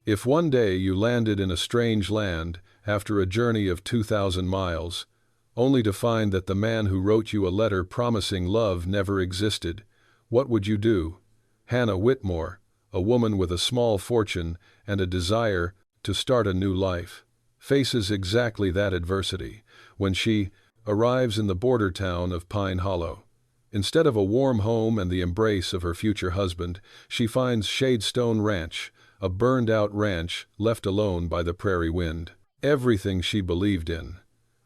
If one day you landed in a strange land after a journey of 2,000 miles, only to find that the man who wrote you a letter promising love never existed, what would you do? Hannah Whitmore, a woman with a small fortune and a desire to start a new life, faces exactly that adversity when she arrives in the border town of Pine Hollow. Instead of a warm home and the embrace of her future husband, she finds Shadestone Ranch, a burned-out ranch left alone by the prairie wind. Everything she believed in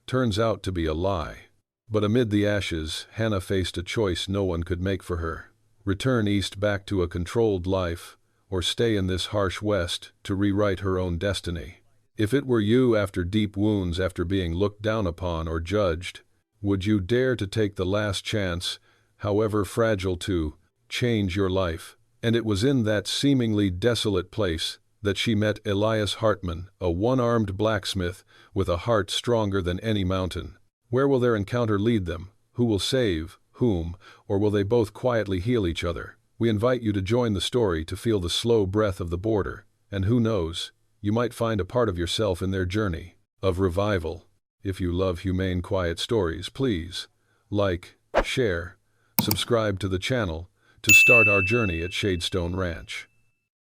turns out to be a lie. But amid the ashes, Hannah faced a choice no one could make for her: return east back to a controlled life, or stay in this harsh West to rewrite her own destiny. If it were you, after deep wounds, after being looked down upon or judged, would you dare to take the last chance, however fragile, to change your life? And it was in that seemingly desolate place that she met Elias Hartman, a one-armed blacksmith with a heart stronger than any mountain. Where will their encounter lead them? Who will save whom, or will they both quietly heal each other? We invite you to join the story, to feel the slow breath of the border, and who knows, you might find a part of yourself in their journey of revival. If you love humane, quiet stories, please like, share, subscribe to the channel to start our journey at Shadestone Ranch.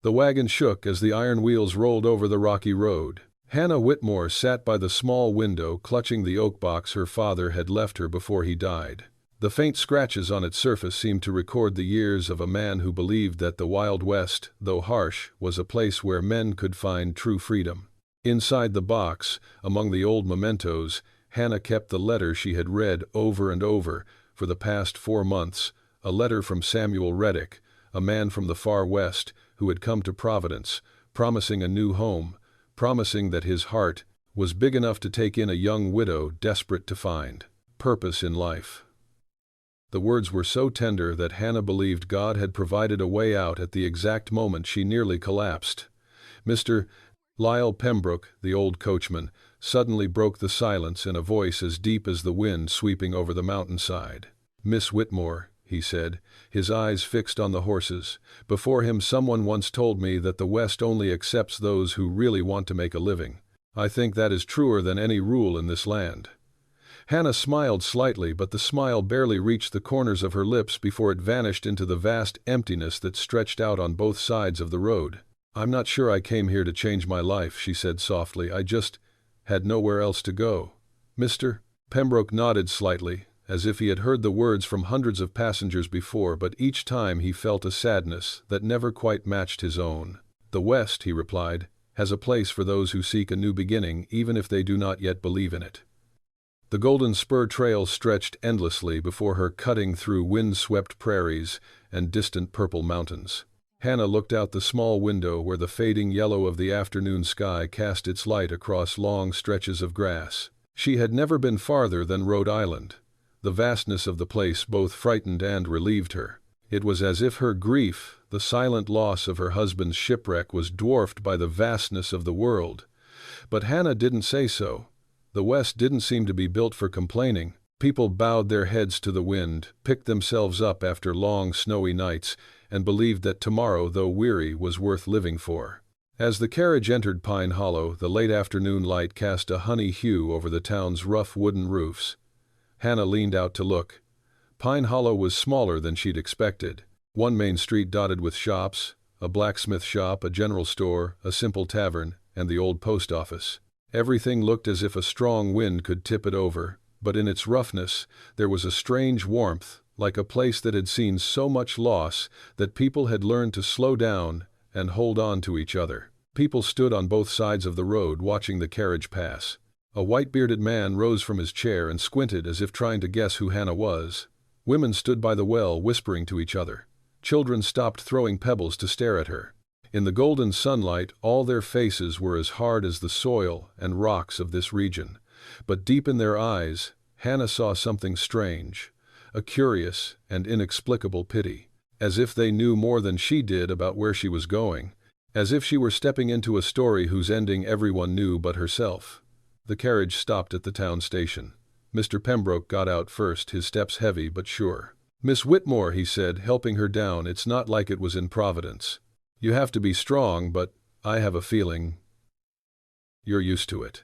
The wagon shook as the iron wheels rolled over the rocky road. Hannah Whitmore sat by the small window, clutching the oak box her father had left her before he died. The faint scratches on its surface seemed to record the years of a man who believed that the Wild West, though harsh, was a place where men could find true freedom. Inside the box, among the old mementos, Hannah kept the letter she had read over and over for the past 4 months, a letter from Samuel Reddick, a man from the far west who had come to Providence, promising a new home, promising that his heart was big enough to take in a young widow desperate to find purpose in life. The words were so tender that Hannah believed God had provided a way out at the exact moment she nearly collapsed. Mr. Lyle Pembroke, the old coachman, suddenly broke the silence in a voice as deep as the wind sweeping over the mountainside. "Miss Whitmore," he said, his eyes fixed on the horses. "Before him, someone once told me that the West only accepts those who really want to make a living. I think that is truer than any rule in this land." Hannah smiled slightly, but the smile barely reached the corners of her lips before it vanished into the vast emptiness that stretched out on both sides of the road. "I'm not sure I came here to change my life," she said softly. "I just had nowhere else to go." "Mr. Pembroke nodded slightly, as if he had heard the words from hundreds of passengers before, but each time he felt a sadness that never quite matched his own. "The West," he replied, "has a place for those who seek a new beginning, even if they do not yet believe in it." The Golden Spur Trail stretched endlessly before her, cutting through wind-swept prairies and distant purple mountains. Hannah looked out the small window where the fading yellow of the afternoon sky cast its light across long stretches of grass. She had never been farther than Rhode Island. The vastness of the place both frightened and relieved her. It was as if her grief, the silent loss of her husband's shipwreck, was dwarfed by the vastness of the world. But Hannah didn't say so. The West didn't seem to be built for complaining. People bowed their heads to the wind, picked themselves up after long snowy nights, and believed that tomorrow, though weary, was worth living for. As the carriage entered Pine Hollow, the late afternoon light cast a honey hue over the town's rough wooden roofs. Hannah leaned out to look. Pine Hollow was smaller than she'd expected. One main street dotted with shops, a blacksmith shop, a general store, a simple tavern, and the old post office. Everything looked as if a strong wind could tip it over, but in its roughness there was a strange warmth, like a place that had seen so much loss that people had learned to slow down and hold on to each other. People stood on both sides of the road watching the carriage pass. A white-bearded man rose from his chair and squinted as if trying to guess who Hannah was. Women stood by the well whispering to each other. Children stopped throwing pebbles to stare at her. In the golden sunlight, all their faces were as hard as the soil and rocks of this region. But deep in their eyes, Hannah saw something strange, a curious and inexplicable pity, as if they knew more than she did about where she was going, as if she were stepping into a story whose ending everyone knew but herself. The carriage stopped at the town station. Mr. Pembroke got out first, his steps heavy but sure. "Miss Whitmore," he said, helping her down, "it's not like it was in Providence. You have to be strong, but I have a feeling you're used to it.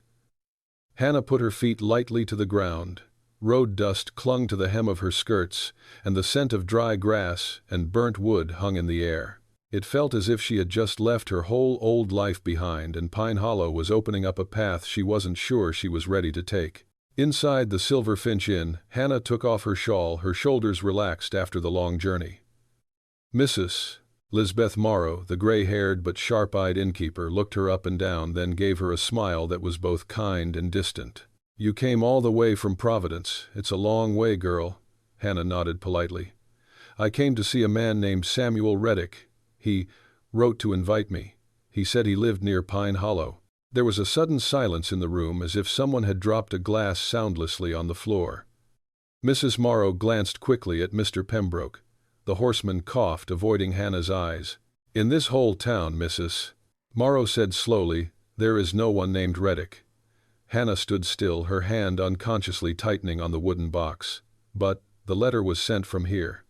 Hannah put her feet lightly to the ground. Road dust clung to the hem of her skirts, and the scent of dry grass and burnt wood hung in the air. It felt as if she had just left her whole old life behind, and Pine Hollow was opening up a path she wasn't sure she was ready to take. Inside the Silver Finch Inn, Hannah took off her shawl, her shoulders relaxed after the long journey. Mrs. Lisbeth Morrow, the gray-haired but sharp-eyed innkeeper, looked her up and down, then gave her a smile that was both kind and distant. You came all the way from Providence. It's a long way, girl. Hannah nodded politely. I came to see a man named Samuel Reddick. He wrote to invite me. He said he lived near Pine Hollow. There was a sudden silence in the room, as if someone had dropped a glass soundlessly on the floor. Mrs. Morrow glanced quickly at Mr. Pembroke. The horseman coughed, avoiding Hannah's eyes. In this whole town, Mrs. Morrow said slowly, there is no one named Reddick. Hannah stood still, her hand unconsciously tightening on the wooden box. But the letter was sent from here.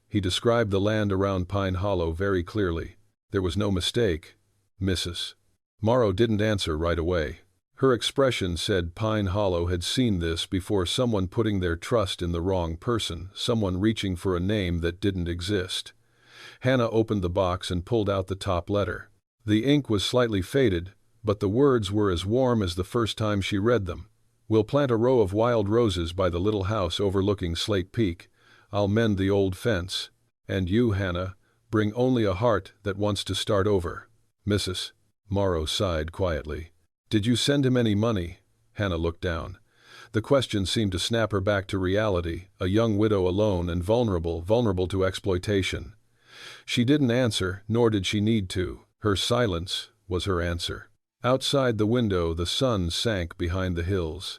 He described the land around Pine Hollow very clearly. There was no mistake. Mrs. Morrow didn't answer right away. Her expression said Pine Hollow had seen this before, someone putting their trust in the wrong person, someone reaching for a name that didn't exist. Hannah opened the box and pulled out the top letter. The ink was slightly faded, but the words were as warm as the first time she read them. We'll plant a row of wild roses by the little house overlooking Slate Peak. I'll mend the old fence. And you, Hannah, bring only a heart that wants to start over. Mrs. Morrow sighed quietly. Did you send him any money? Hannah looked down. The question seemed to snap her back to reality, a young widow alone and vulnerable to exploitation. She didn't answer, nor did she need to. Her silence was her answer. Outside the window, the sun sank behind the hills.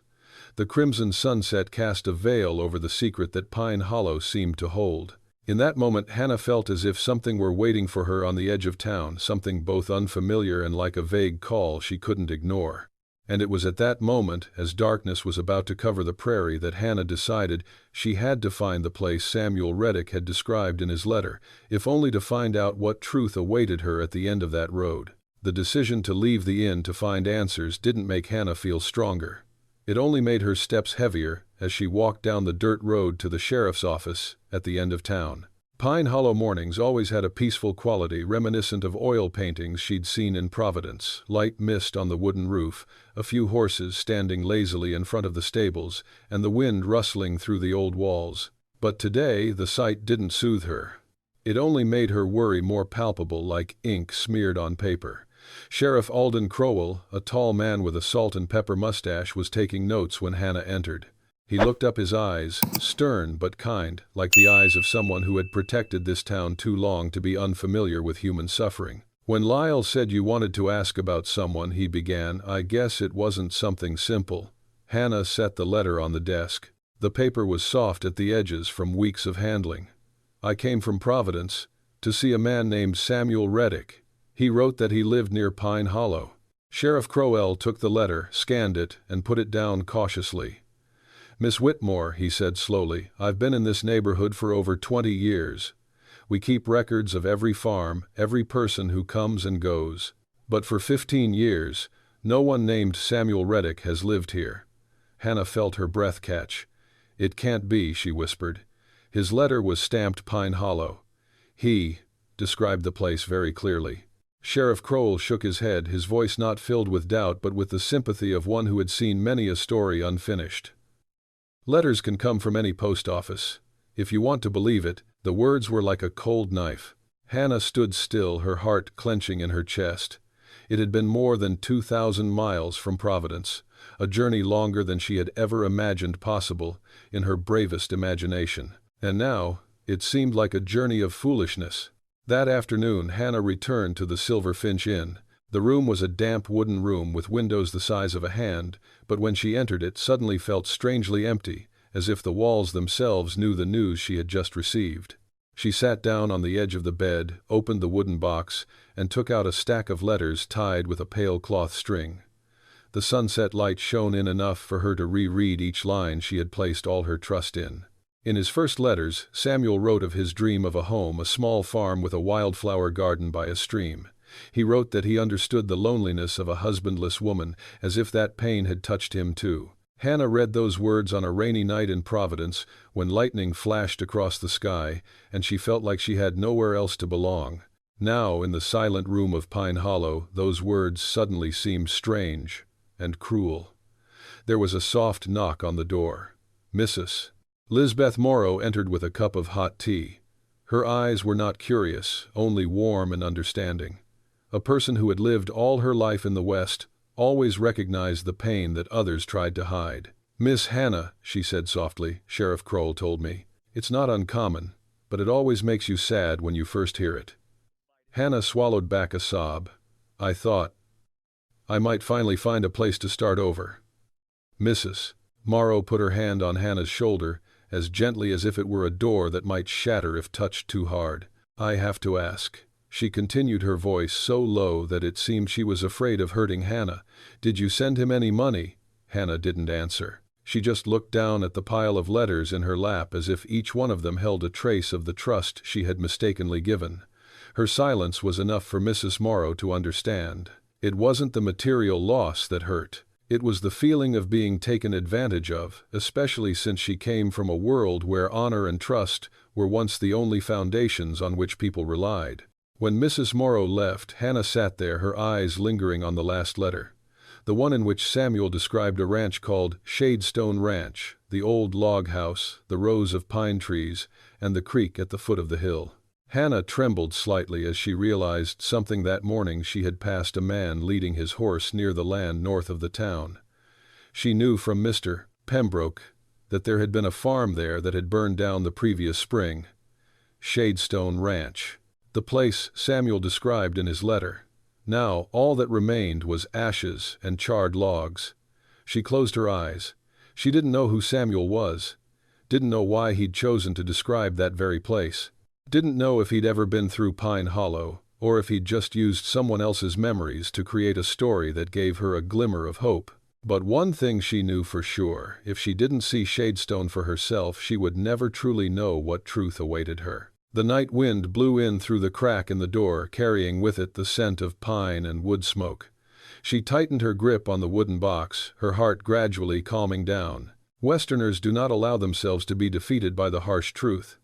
The crimson sunset cast a veil over the secret that Pine Hollow seemed to hold. In that moment, Hannah felt as if something were waiting for her on the edge of town, something both unfamiliar and like a vague call she couldn't ignore. And it was at that moment, as darkness was about to cover the prairie, that Hannah decided she had to find the place Samuel Reddick had described in his letter, if only to find out what truth awaited her at the end of that road. The decision to leave the inn to find answers didn't make Hannah feel stronger. It only made her steps heavier as she walked down the dirt road to the sheriff's office at the end of town. Pine Hollow mornings always had a peaceful quality reminiscent of oil paintings she'd seen in Providence, light mist on the wooden roof, a few horses standing lazily in front of the stables, and the wind rustling through the old walls. But today the sight didn't soothe her. It only made her worry more palpable, like ink smeared on paper. Sheriff Alden Crowell, a tall man with a salt and pepper mustache, was taking notes when Hannah entered. He looked up, his eyes, stern but kind, like the eyes of someone who had protected this town too long to be unfamiliar with human suffering. When Lyle said you wanted to ask about someone, he began, I guess it wasn't something simple. Hannah set the letter on the desk. The paper was soft at the edges from weeks of handling. I came from Providence to see a man named Samuel Reddick. He wrote that he lived near Pine Hollow. Sheriff Crowell took the letter, scanned it, and put it down cautiously. Miss Whitmore, he said slowly, I've been in this neighborhood for over 20 years. We keep records of every farm, every person who comes and goes. But for 15 years, no one named Samuel Reddick has lived here. Hannah felt her breath catch. It can't be, she whispered. His letter was stamped Pine Hollow. He described the place very clearly. Sheriff Crowell shook his head, his voice not filled with doubt but with the sympathy of one who had seen many a story unfinished. Letters can come from any post office. If you want to believe it, the words were like a cold knife. Hannah stood still, her heart clenching in her chest. It had been more than 2,000 miles from Providence, a journey longer than she had ever imagined possible in her bravest imagination. And now, it seemed like a journey of foolishness. That afternoon, Hannah returned to the Silver Finch Inn. The room was a damp wooden room with windows the size of a hand, but when she entered it suddenly felt strangely empty, as if the walls themselves knew the news she had just received. She sat down on the edge of the bed, opened the wooden box, and took out a stack of letters tied with a pale cloth string. The sunset light shone in enough for her to reread each line she had placed all her trust in. In his first letters, Samuel wrote of his dream of a home, a small farm with a wildflower garden by a stream. He wrote that he understood the loneliness of a husbandless woman, as if that pain had touched him too. Hannah read those words on a rainy night in Providence, when lightning flashed across the sky, and she felt like she had nowhere else to belong. Now, in the silent room of Pine Hollow, those words suddenly seemed strange and cruel. There was a soft knock on the door. Mrs. Lisbeth Morrow entered with a cup of hot tea. Her eyes were not curious, only warm and understanding. A person who had lived all her life in the West always recognized the pain that others tried to hide. "Miss Hannah," she said softly, "Sheriff Kroll told me. It's not uncommon, but it always makes you sad when you first hear it." Hannah swallowed back a sob. "I thought I might finally find a place to start over." Mrs. Morrow put her hand on Hannah's shoulder, as gently as if it were a door that might shatter if touched too hard. "I have to ask," she continued, her voice so low that it seemed she was afraid of hurting Hannah, "did you send him any money?" Hannah didn't answer. She just looked down at the pile of letters in her lap as if each one of them held a trace of the trust she had mistakenly given. Her silence was enough for Mrs. Morrow to understand. It wasn't the material loss that hurt. It was the feeling of being taken advantage of, especially since she came from a world where honor and trust were once the only foundations on which people relied. When Mrs. Morrow left, Hannah sat there, her eyes lingering on the last letter, the one in which Samuel described a ranch called Shadestone Ranch, the old log house, the rows of pine trees, and the creek at the foot of the hill. Hannah trembled slightly as she realized something that morning she had passed a man leading his horse near the land north of the town. She knew from Mr. Pembroke that there had been a farm there that had burned down the previous spring. Shadestone Ranch, the place Samuel described in his letter. Now all that remained was ashes and charred logs. She closed her eyes. She didn't know who Samuel was, didn't know why he'd chosen to describe that very place. Didn't know if he'd ever been through Pine Hollow, or if he'd just used someone else's memories to create a story that gave her a glimmer of hope. But one thing she knew for sure: if she didn't see Shadestone for herself, she would never truly know what truth awaited her. The night wind blew in through the crack in the door, carrying with it the scent of pine and wood smoke. She tightened her grip on the wooden box, her heart gradually calming down. Westerners do not allow themselves to be defeated by the harsh truth.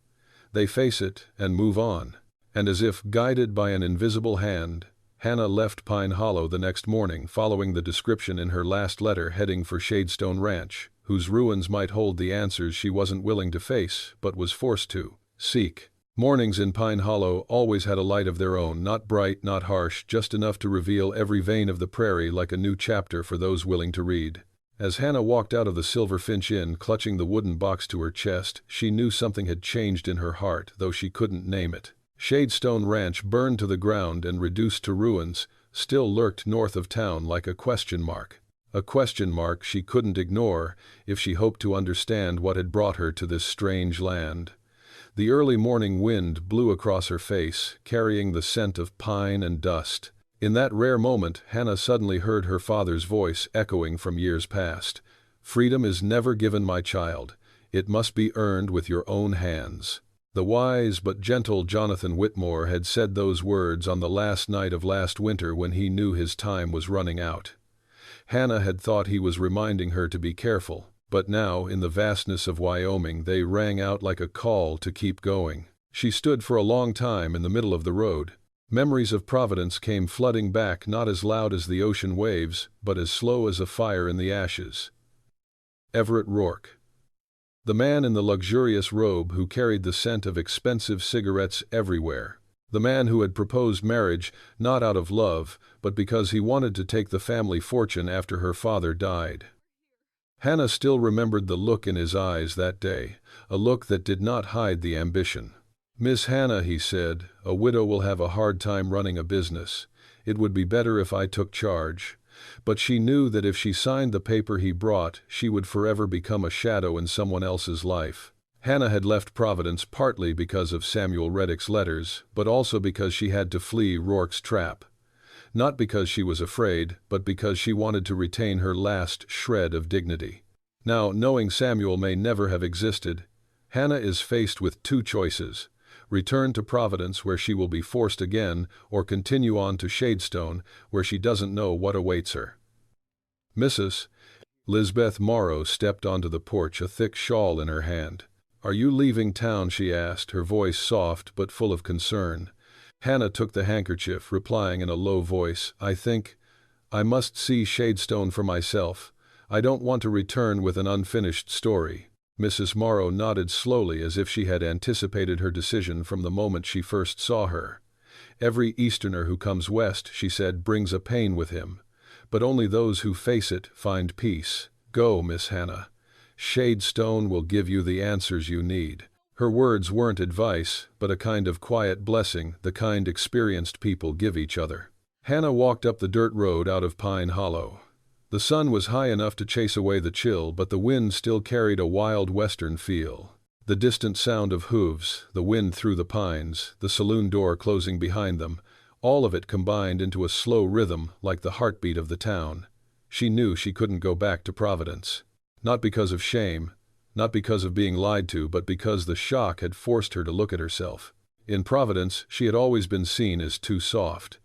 They face it and move on. And as if guided by an invisible hand, Hannah left Pine Hollow the next morning, following the description in her last letter, heading for Shadestone Ranch, whose ruins might hold the answers she wasn't willing to face but was forced to seek. Mornings in Pine Hollow always had a light of their own, not bright, not harsh, just enough to reveal every vein of the prairie like a new chapter for those willing to read. As Hannah walked out of the Silver Finch Inn, clutching the wooden box to her chest, she knew something had changed in her heart, though she couldn't name it. Shadestone Ranch, burned to the ground and reduced to ruins, still lurked north of town like a question mark. A question mark she couldn't ignore if she hoped to understand what had brought her to this strange land. The early morning wind blew across her face, carrying the scent of pine and dust. In that rare moment, Hannah suddenly heard her father's voice echoing from years past. "Freedom is never given, my child. It must be earned with your own hands." The wise but gentle Jonathan Whitmore had said those words on the last night of last winter when he knew his time was running out. Hannah had thought he was reminding her to be careful, but now, in the vastness of Wyoming, they rang out like a call to keep going. She stood for a long time in the middle of the road. Memories of Providence came flooding back, not as loud as the ocean waves, but as slow as a fire in the ashes. Everett Rourke. The man in the luxurious robe who carried the scent of expensive cigarettes everywhere. The man who had proposed marriage not out of love, but because he wanted to take the family fortune after her father died. Hannah still remembered the look in his eyes that day, a look that did not hide the ambition. "Miss Hannah," he said, "a widow will have a hard time running a business. It would be better if I took charge." But she knew that if she signed the paper he brought, she would forever become a shadow in someone else's life. Hannah had left Providence partly because of Samuel Reddick's letters, but also because she had to flee Rourke's trap. Not because she was afraid, but because she wanted to retain her last shred of dignity. Now, knowing Samuel may never have existed, Hannah is faced with two choices: return to Providence where she will be forced again, or continue on to Shadestone where she doesn't know what awaits her. Mrs. Lisbeth Morrow stepped onto the porch, a thick shawl in her hand. "Are you leaving town?" she asked, her voice soft but full of concern. Hannah took the handkerchief, replying in a low voice, I must see Shadestone for myself. I don't want to return with an unfinished story." Mrs. Morrow nodded slowly as if she had anticipated her decision from the moment she first saw her. "Every Easterner who comes west," she said, "brings a pain with him. But only those who face it find peace. Go, Miss Hannah. Shadestone will give you the answers you need." Her words weren't advice, but a kind of quiet blessing, the kind experienced people give each other. Hannah walked up the dirt road out of Pine Hollow. The sun was high enough to chase away the chill, but the wind still carried a wild western feel. The distant sound of hooves, the wind through the pines, the saloon door closing behind them, all of it combined into a slow rhythm like the heartbeat of the town. She knew she couldn't go back to Providence. Not because of shame, not because of being lied to, but because the shock had forced her to look at herself. In Providence, she had always been seen as too soft.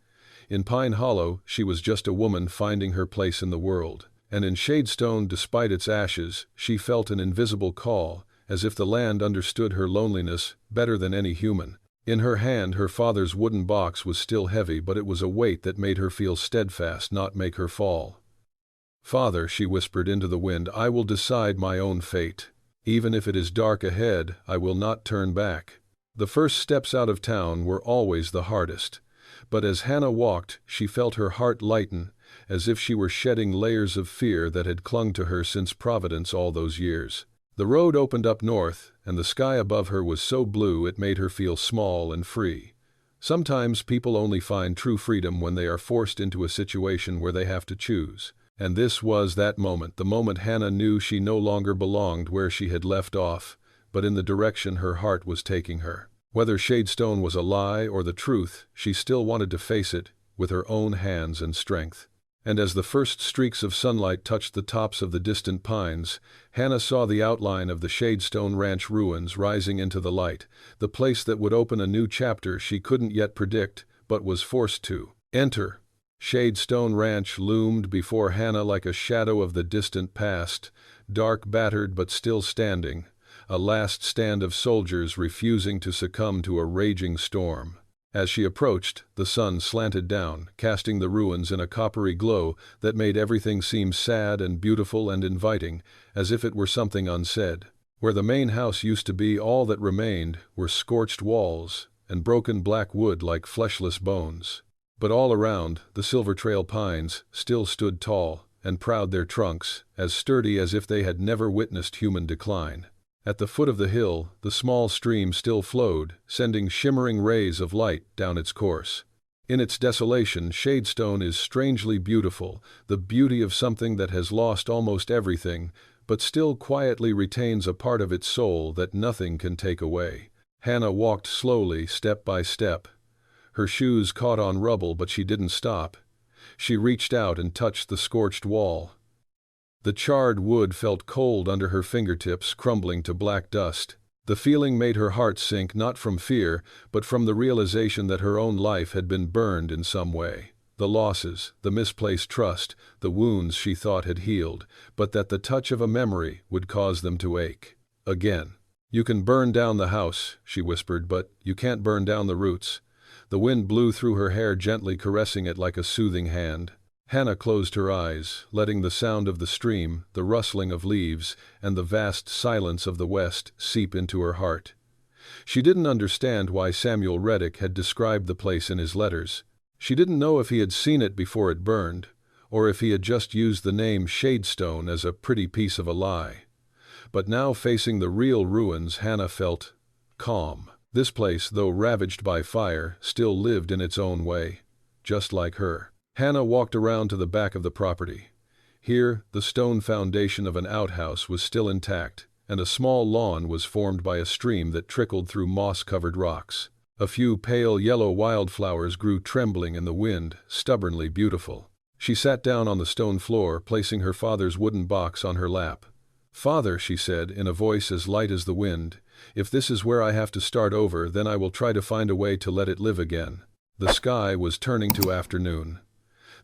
In Pine Hollow, she was just a woman finding her place in the world. And in Shadestone, despite its ashes, she felt an invisible call, as if the land understood her loneliness better than any human. In her hand, her father's wooden box was still heavy, but it was a weight that made her feel steadfast, not make her fall. "Father," she whispered into the wind, "I will decide my own fate. Even if it is dark ahead, I will not turn back." The first steps out of town were always the hardest. But as Hannah walked, she felt her heart lighten, as if she were shedding layers of fear that had clung to her since Providence all those years. The road opened up north, and the sky above her was so blue it made her feel small and free. Sometimes people only find true freedom when they are forced into a situation where they have to choose. And this was that moment, the moment Hannah knew she no longer belonged where she had left off, but in the direction her heart was taking her. Whether Shadestone was a lie or the truth, she still wanted to face it with her own hands and strength. And as the first streaks of sunlight touched the tops of the distant pines, Hannah saw the outline of the Shadestone Ranch ruins rising into the light, the place that would open a new chapter she couldn't yet predict, but was forced to enter. Shadestone Ranch loomed before Hannah like a shadow of the distant past, dark, battered, but still standing, a last stand of soldiers refusing to succumb to a raging storm. As she approached, the sun slanted down, casting the ruins in a coppery glow that made everything seem sad and beautiful and inviting, as if it were something unsaid. Where the main house used to be, all that remained were scorched walls and broken black wood like fleshless bones. But all around, the Silver Trail pines still stood tall and proud, their trunks as sturdy as if they had never witnessed human decline. At the foot of the hill, the small stream still flowed, sending shimmering rays of light down its course. In its desolation, Shadestone is strangely beautiful, the beauty of something that has lost almost everything, but still quietly retains a part of its soul that nothing can take away. Hannah walked slowly, step by step. Her shoes caught on rubble, but she didn't stop. She reached out and touched the scorched wall. The charred wood felt cold under her fingertips, crumbling to black dust. The feeling made her heart sink, not from fear, but from the realization that her own life had been burned in some way. The losses, the misplaced trust, the wounds she thought had healed, but that the touch of a memory would cause them to ache again. "You can burn down the house," she whispered, "but you can't burn down the roots." The wind blew through her hair, gently caressing it like a soothing hand. Hannah closed her eyes, letting the sound of the stream, the rustling of leaves, and the vast silence of the west seep into her heart. She didn't understand why Samuel Reddick had described the place in his letters. She didn't know if he had seen it before it burned, or if he had just used the name Shadestone as a pretty piece of a lie. But now, facing the real ruins, Hannah felt calm. This place, though ravaged by fire, still lived in its own way, just like her. Hannah walked around to the back of the property. Here, the stone foundation of an outhouse was still intact, and a small lawn was formed by a stream that trickled through moss-covered rocks. A few pale yellow wildflowers grew trembling in the wind, stubbornly beautiful. She sat down on the stone floor, placing her father's wooden box on her lap. "Father," she said, in a voice as light as the wind, If this is where I have to start over, then I will try to find a way to let it live again. The sky was turning to afternoon.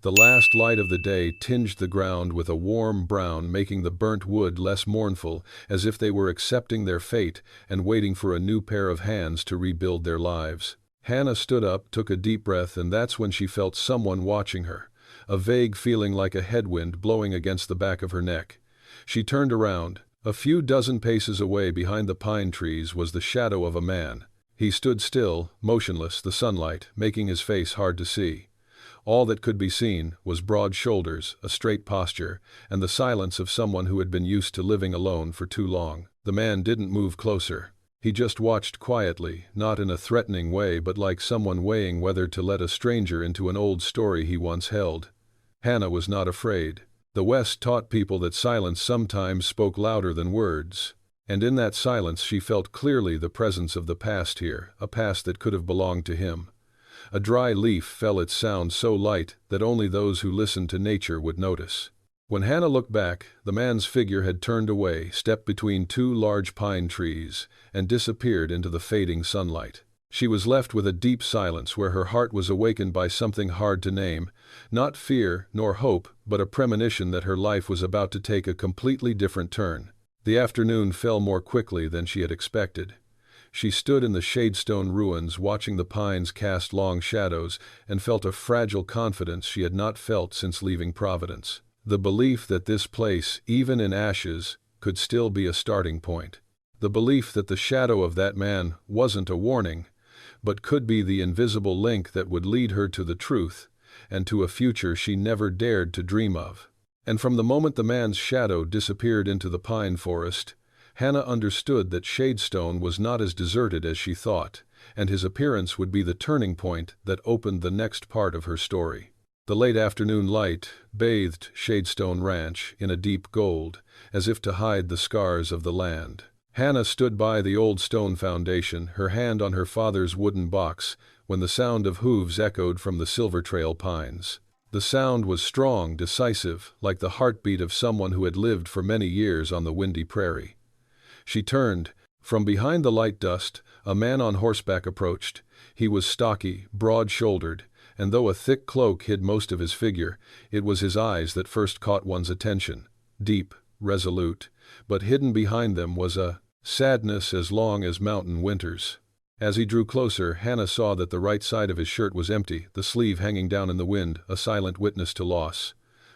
The last light of the day tinged the ground with a warm brown, making the burnt wood less mournful, as if they were accepting their fate and waiting for a new pair of hands to rebuild their lives. Hannah stood up, took a deep breath, and that's when she felt someone watching her, a vague feeling like a headwind blowing against the back of her neck. She turned around. A few dozen paces away behind the pine trees was the shadow of a man. He stood still, motionless, the sunlight making his face hard to see. All that could be seen was broad shoulders, a straight posture, and the silence of someone who had been used to living alone for too long. The man didn't move closer. He just watched quietly, not in a threatening way but like someone weighing whether to let a stranger into an old story he once held. Hannah was not afraid. The West taught people that silence sometimes spoke louder than words, and in that silence she felt clearly the presence of the past here, a past that could have belonged to him. A dry leaf fell, its sound so light that only those who listened to nature would notice. When Hannah looked back, the man's figure had turned away, stepped between two large pine trees, and disappeared into the fading sunlight. She was left with a deep silence where her heart was awakened by something hard to name, not fear nor hope, but a premonition that her life was about to take a completely different turn. The afternoon fell more quickly than she had expected. She stood in the shadestone ruins watching the pines cast long shadows and felt a fragile confidence she had not felt since leaving Providence. The belief that this place, even in ashes, could still be a starting point. The belief that the shadow of that man wasn't a warning, but could be the invisible link that would lead her to the truth, and to a future she never dared to dream of. And from the moment the man's shadow disappeared into the pine forest, Hannah understood that Shadestone was not as deserted as she thought, and his appearance would be the turning point that opened the next part of her story. The late afternoon light bathed Shadestone Ranch in a deep gold, as if to hide the scars of the land. Hannah stood by the old stone foundation, her hand on her father's wooden box, when the sound of hooves echoed from the Silver Trail pines. The sound was strong, decisive, like the heartbeat of someone who had lived for many years on the windy prairie. She turned. From behind the light dust, a man on horseback approached. He was stocky, broad-shouldered, and though a thick cloak hid most of his figure, it was his eyes that first caught one's attention. Deep, resolute, but hidden behind them was a sadness as long as mountain winters. As he drew closer, Hannah saw that the right side of his shirt was empty, the sleeve hanging down in the wind, a silent witness to loss.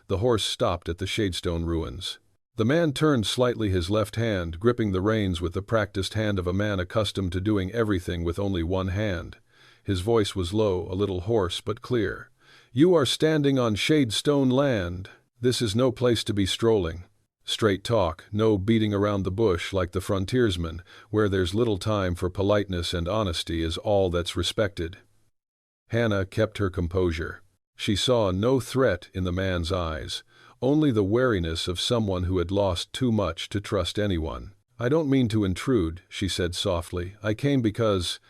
The horse stopped at the Shadestone ruins. The man turned slightly, his left hand gripping the reins with the practiced hand of a man accustomed to doing everything with only one hand. His voice was low, a little hoarse but clear. "You are standing on Shadestone land. This is no place to be strolling. Straight talk, no beating around the bush like the frontiersman, where there's little time for politeness and honesty is all that's respected." Hannah kept her composure. She saw no threat in the man's eyes, only the wariness of someone who had lost too much to trust anyone. "I don't mean to intrude," she said softly. "I came because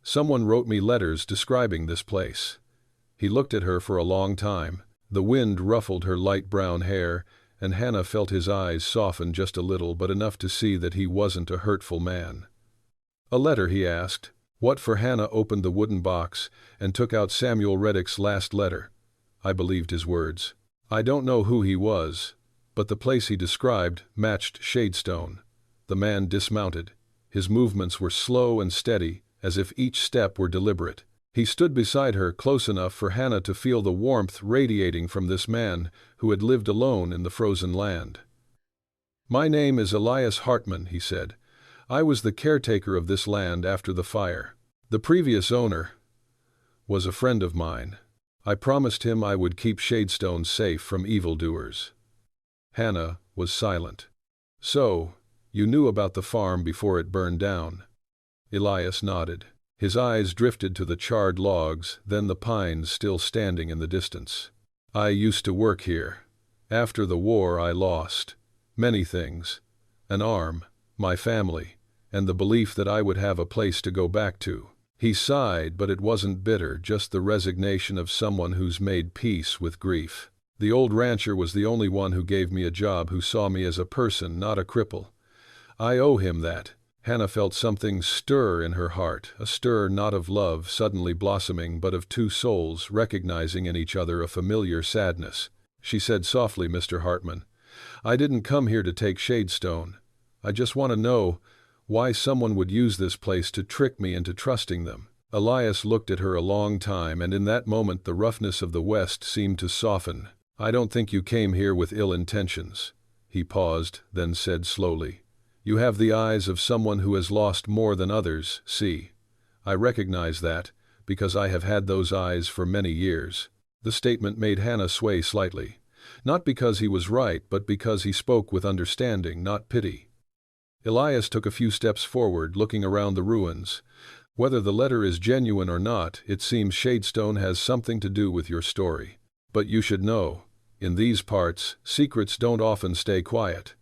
someone wrote me letters describing this place." He looked at her for a long time. The wind ruffled her light brown hair, and Hannah felt his eyes soften just a little, but enough to see that he wasn't a hurtful man. "A letter?" he asked. What for? Hannah opened the wooden box and took out Samuel Reddick's last letter. I believed his words. I don't know who he was, but the place he described matched Shadestone. The man dismounted. His movements were slow and steady, as if each step were deliberate. He stood beside her, close enough for Hannah to feel the warmth radiating from this man who had lived alone in the frozen land. "My name is Elias Hartman," he said. "I was the caretaker of this land after the fire. The previous owner was a friend of mine. I promised him I would keep Shadestone safe from evildoers." Hannah was silent. "So, you knew about the farm before it burned down?" Elias nodded. His eyes drifted to the charred logs, then the pines still standing in the distance. "I used to work here. After the war I lost many things. An arm, my family, and the belief that I would have a place to go back to." He sighed, but it wasn't bitter, just the resignation of someone who's made peace with grief. "The old rancher was the only one who gave me a job, who saw me as a person, not a cripple. I owe him that. Hannah felt something stir in her heart, a stir not of love suddenly blossoming but of two souls recognizing in each other a familiar sadness. She said softly, "Mr. Hartman, I didn't come here to take Shadestone. I just want to know why someone would use this place to trick me into trusting them." Elias looked at her a long time, and in that moment the roughness of the West seemed to soften. "I don't think you came here with ill intentions." He paused, then said slowly, "You have the eyes of someone who has lost more than others, see. I recognize that, because I have had those eyes for many years." The statement made Hannah sway slightly, not because he was right, but because he spoke with understanding, not pity. Elias took a few steps forward, looking around the ruins. "Whether the letter is genuine or not, it seems Shadestone has something to do with your story. But you should know, in these parts, secrets don't often stay quiet."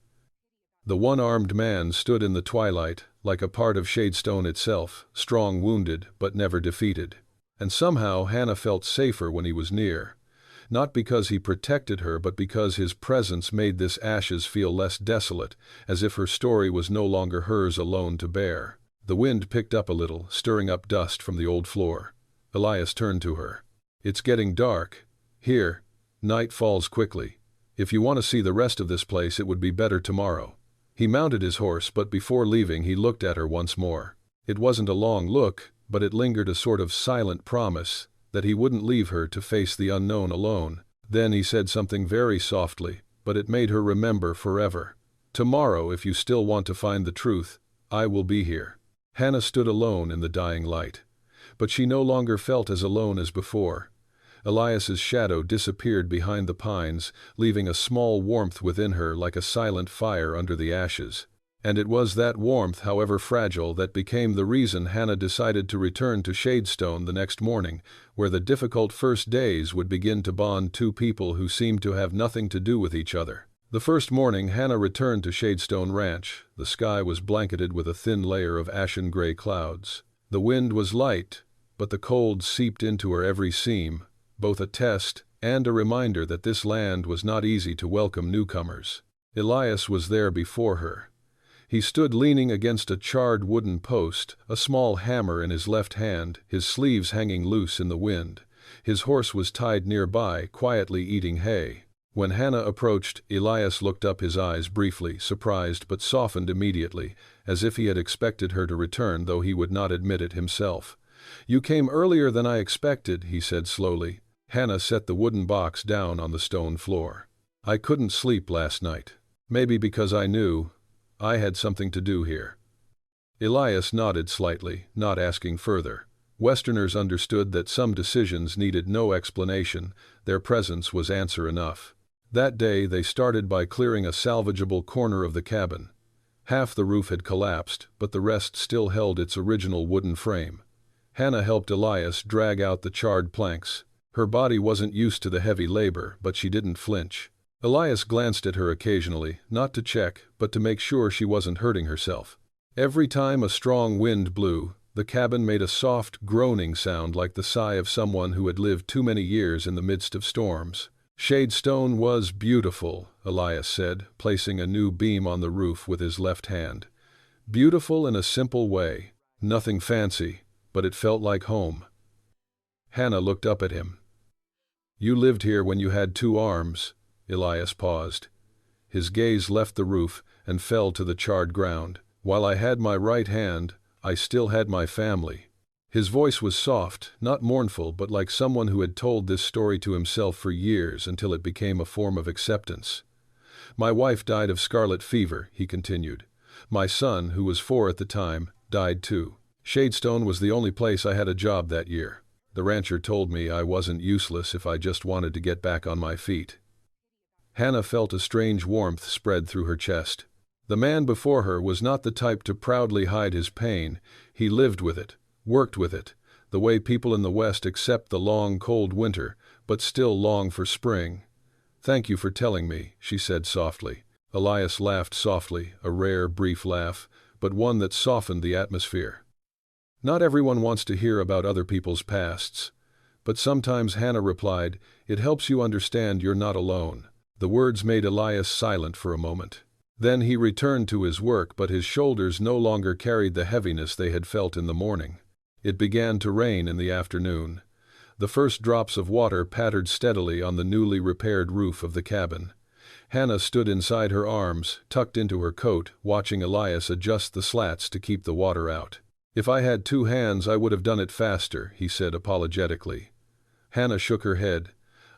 The one-armed man stood in the twilight, like a part of Shadestone itself, strong, wounded, but never defeated. And somehow Hannah felt safer when he was near. Not because he protected her, but because his presence made this ashes feel less desolate, as if her story was no longer hers alone to bear. The wind picked up a little, stirring up dust from the old floor. Elias turned to her. "It's getting dark. Here, night falls quickly. If you want to see the rest of this place, it would be better tomorrow." He mounted his horse, but before leaving he looked at her once more. It wasn't a long look, but it lingered, a sort of silent promise that he wouldn't leave her to face the unknown alone. Then he said something very softly, but it made her remember forever. "Tomorrow, if you still want to find the truth, I will be here." Hannah stood alone in the dying light. But she no longer felt as alone as before. Elias's shadow disappeared behind the pines, leaving a small warmth within her like a silent fire under the ashes. And it was that warmth, however fragile, that became the reason Hannah decided to return to Shadestone the next morning, where the difficult first days would begin to bond two people who seemed to have nothing to do with each other. The first morning Hannah returned to Shadestone Ranch. The sky was blanketed with a thin layer of ashen-gray clouds. The wind was light, but the cold seeped into her every seam, both a test and a reminder that this land was not easy to welcome newcomers. Elias was there before her. He stood leaning against a charred wooden post, a small hammer in his left hand, his sleeves hanging loose in the wind. His horse was tied nearby, quietly eating hay. When Hannah approached, Elias looked up, his eyes briefly, surprised but softened immediately, as if he had expected her to return, though he would not admit it himself. "You came earlier than I expected," he said slowly. Hannah set the wooden box down on the stone floor. "I couldn't sleep last night. Maybe because I knew I had something to do here." Elias nodded slightly, not asking further. Westerners understood that some decisions needed no explanation. Their presence was answer enough. That day they started by clearing a salvageable corner of the cabin. Half the roof had collapsed, but the rest still held its original wooden frame. Hannah helped Elias drag out the charred planks. Her body wasn't used to the heavy labor, but she didn't flinch. Elias glanced at her occasionally, not to check, but to make sure she wasn't hurting herself. Every time a strong wind blew, the cabin made a soft, groaning sound like the sigh of someone who had lived too many years in the midst of storms. "Shadestone was beautiful," Elias said, placing a new beam on the roof with his left hand. "Beautiful in a simple way. Nothing fancy, but it felt like home." Hannah looked up at him. "You lived here when you had two arms." Elias paused. His gaze left the roof and fell to the charred ground. "While I had my right hand, I still had my family." His voice was soft, not mournful, but like someone who had told this story to himself for years until it became a form of acceptance. "My wife died of scarlet fever," he continued. "My son, who was 4 at the time, died too. Shadestone was the only place I had a job that year. The rancher told me I wasn't useless if I just wanted to get back on my feet." Hannah felt a strange warmth spread through her chest. The man before her was not the type to proudly hide his pain. He lived with it, worked with it, the way people in the West accept the long, cold winter, but still long for spring. "Thank you for telling me," she said softly. Elias laughed softly, a rare, brief laugh, but one that softened the atmosphere. "Not everyone wants to hear about other people's pasts. But sometimes," Hannah replied, "it helps you understand you're not alone." The words made Elias silent for a moment. Then he returned to his work, but his shoulders no longer carried the heaviness they had felt in the morning. It began to rain in the afternoon. The first drops of water pattered steadily on the newly repaired roof of the cabin. Hannah stood inside her arms, tucked into her coat, watching Elias adjust the slats to keep the water out. "If I had 2 hands, I would have done it faster," he said apologetically. Hannah shook her head.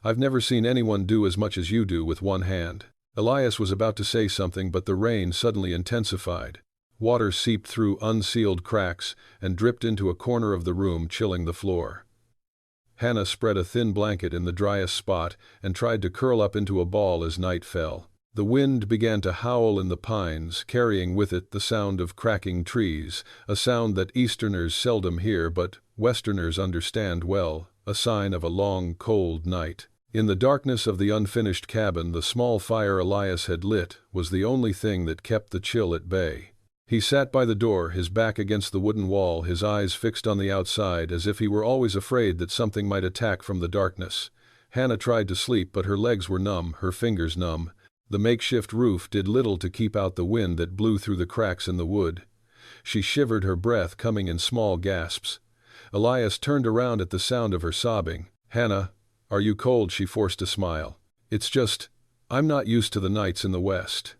"I've never seen anyone do as much as you do with 1 hand." Elias was about to say something, but the rain suddenly intensified. Water seeped through unsealed cracks and dripped into a corner of the room, chilling the floor. Hannah spread a thin blanket in the driest spot and tried to curl up into a ball as night fell. The wind began to howl in the pines, carrying with it the sound of cracking trees, a sound that Easterners seldom hear but Westerners understand well, a sign of a long, cold night. In the darkness of the unfinished cabin, the small fire Elias had lit was the only thing that kept the chill at bay. He sat by the door, his back against the wooden wall, his eyes fixed on the outside, as if he were always afraid that something might attack from the darkness. Hannah tried to sleep, but her legs were numb, her fingers numb. The makeshift roof did little to keep out the wind that blew through the cracks in the wood. She shivered, her breath coming in small gasps. Elias turned around at the sound of her sobbing. "Hannah, are you cold?" She forced a smile. "It's just, I'm not used to the nights in the West."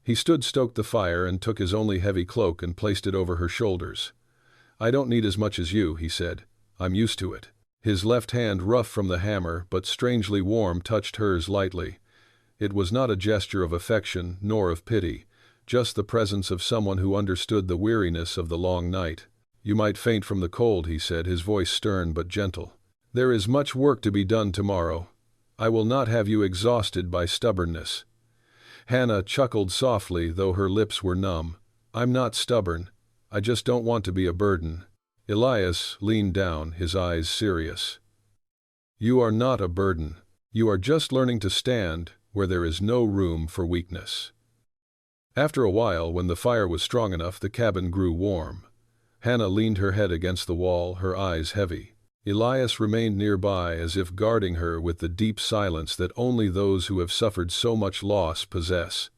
He stoked the fire and took his only heavy cloak and placed it over her shoulders. "I don't need as much as you," he said. "I'm used to it." His left hand, rough from the hammer but strangely warm, touched hers lightly. It was not a gesture of affection nor of pity, just the presence of someone who understood the weariness of the long night. "You might faint from the cold," he said, his voice stern but gentle. "There is much work to be done tomorrow. I will not have you exhausted by stubbornness." Hannah chuckled softly, though her lips were numb. "I'm not stubborn. I just don't want to be a burden." Elias leaned down, his eyes serious. "You are not a burden. You are just learning to stand where there is no room for weakness." After a while, when the fire was strong enough, the cabin grew warm. Hannah leaned her head against the wall, her eyes heavy. Elias remained nearby, as if guarding her with the deep silence that only those who have suffered so much loss possess.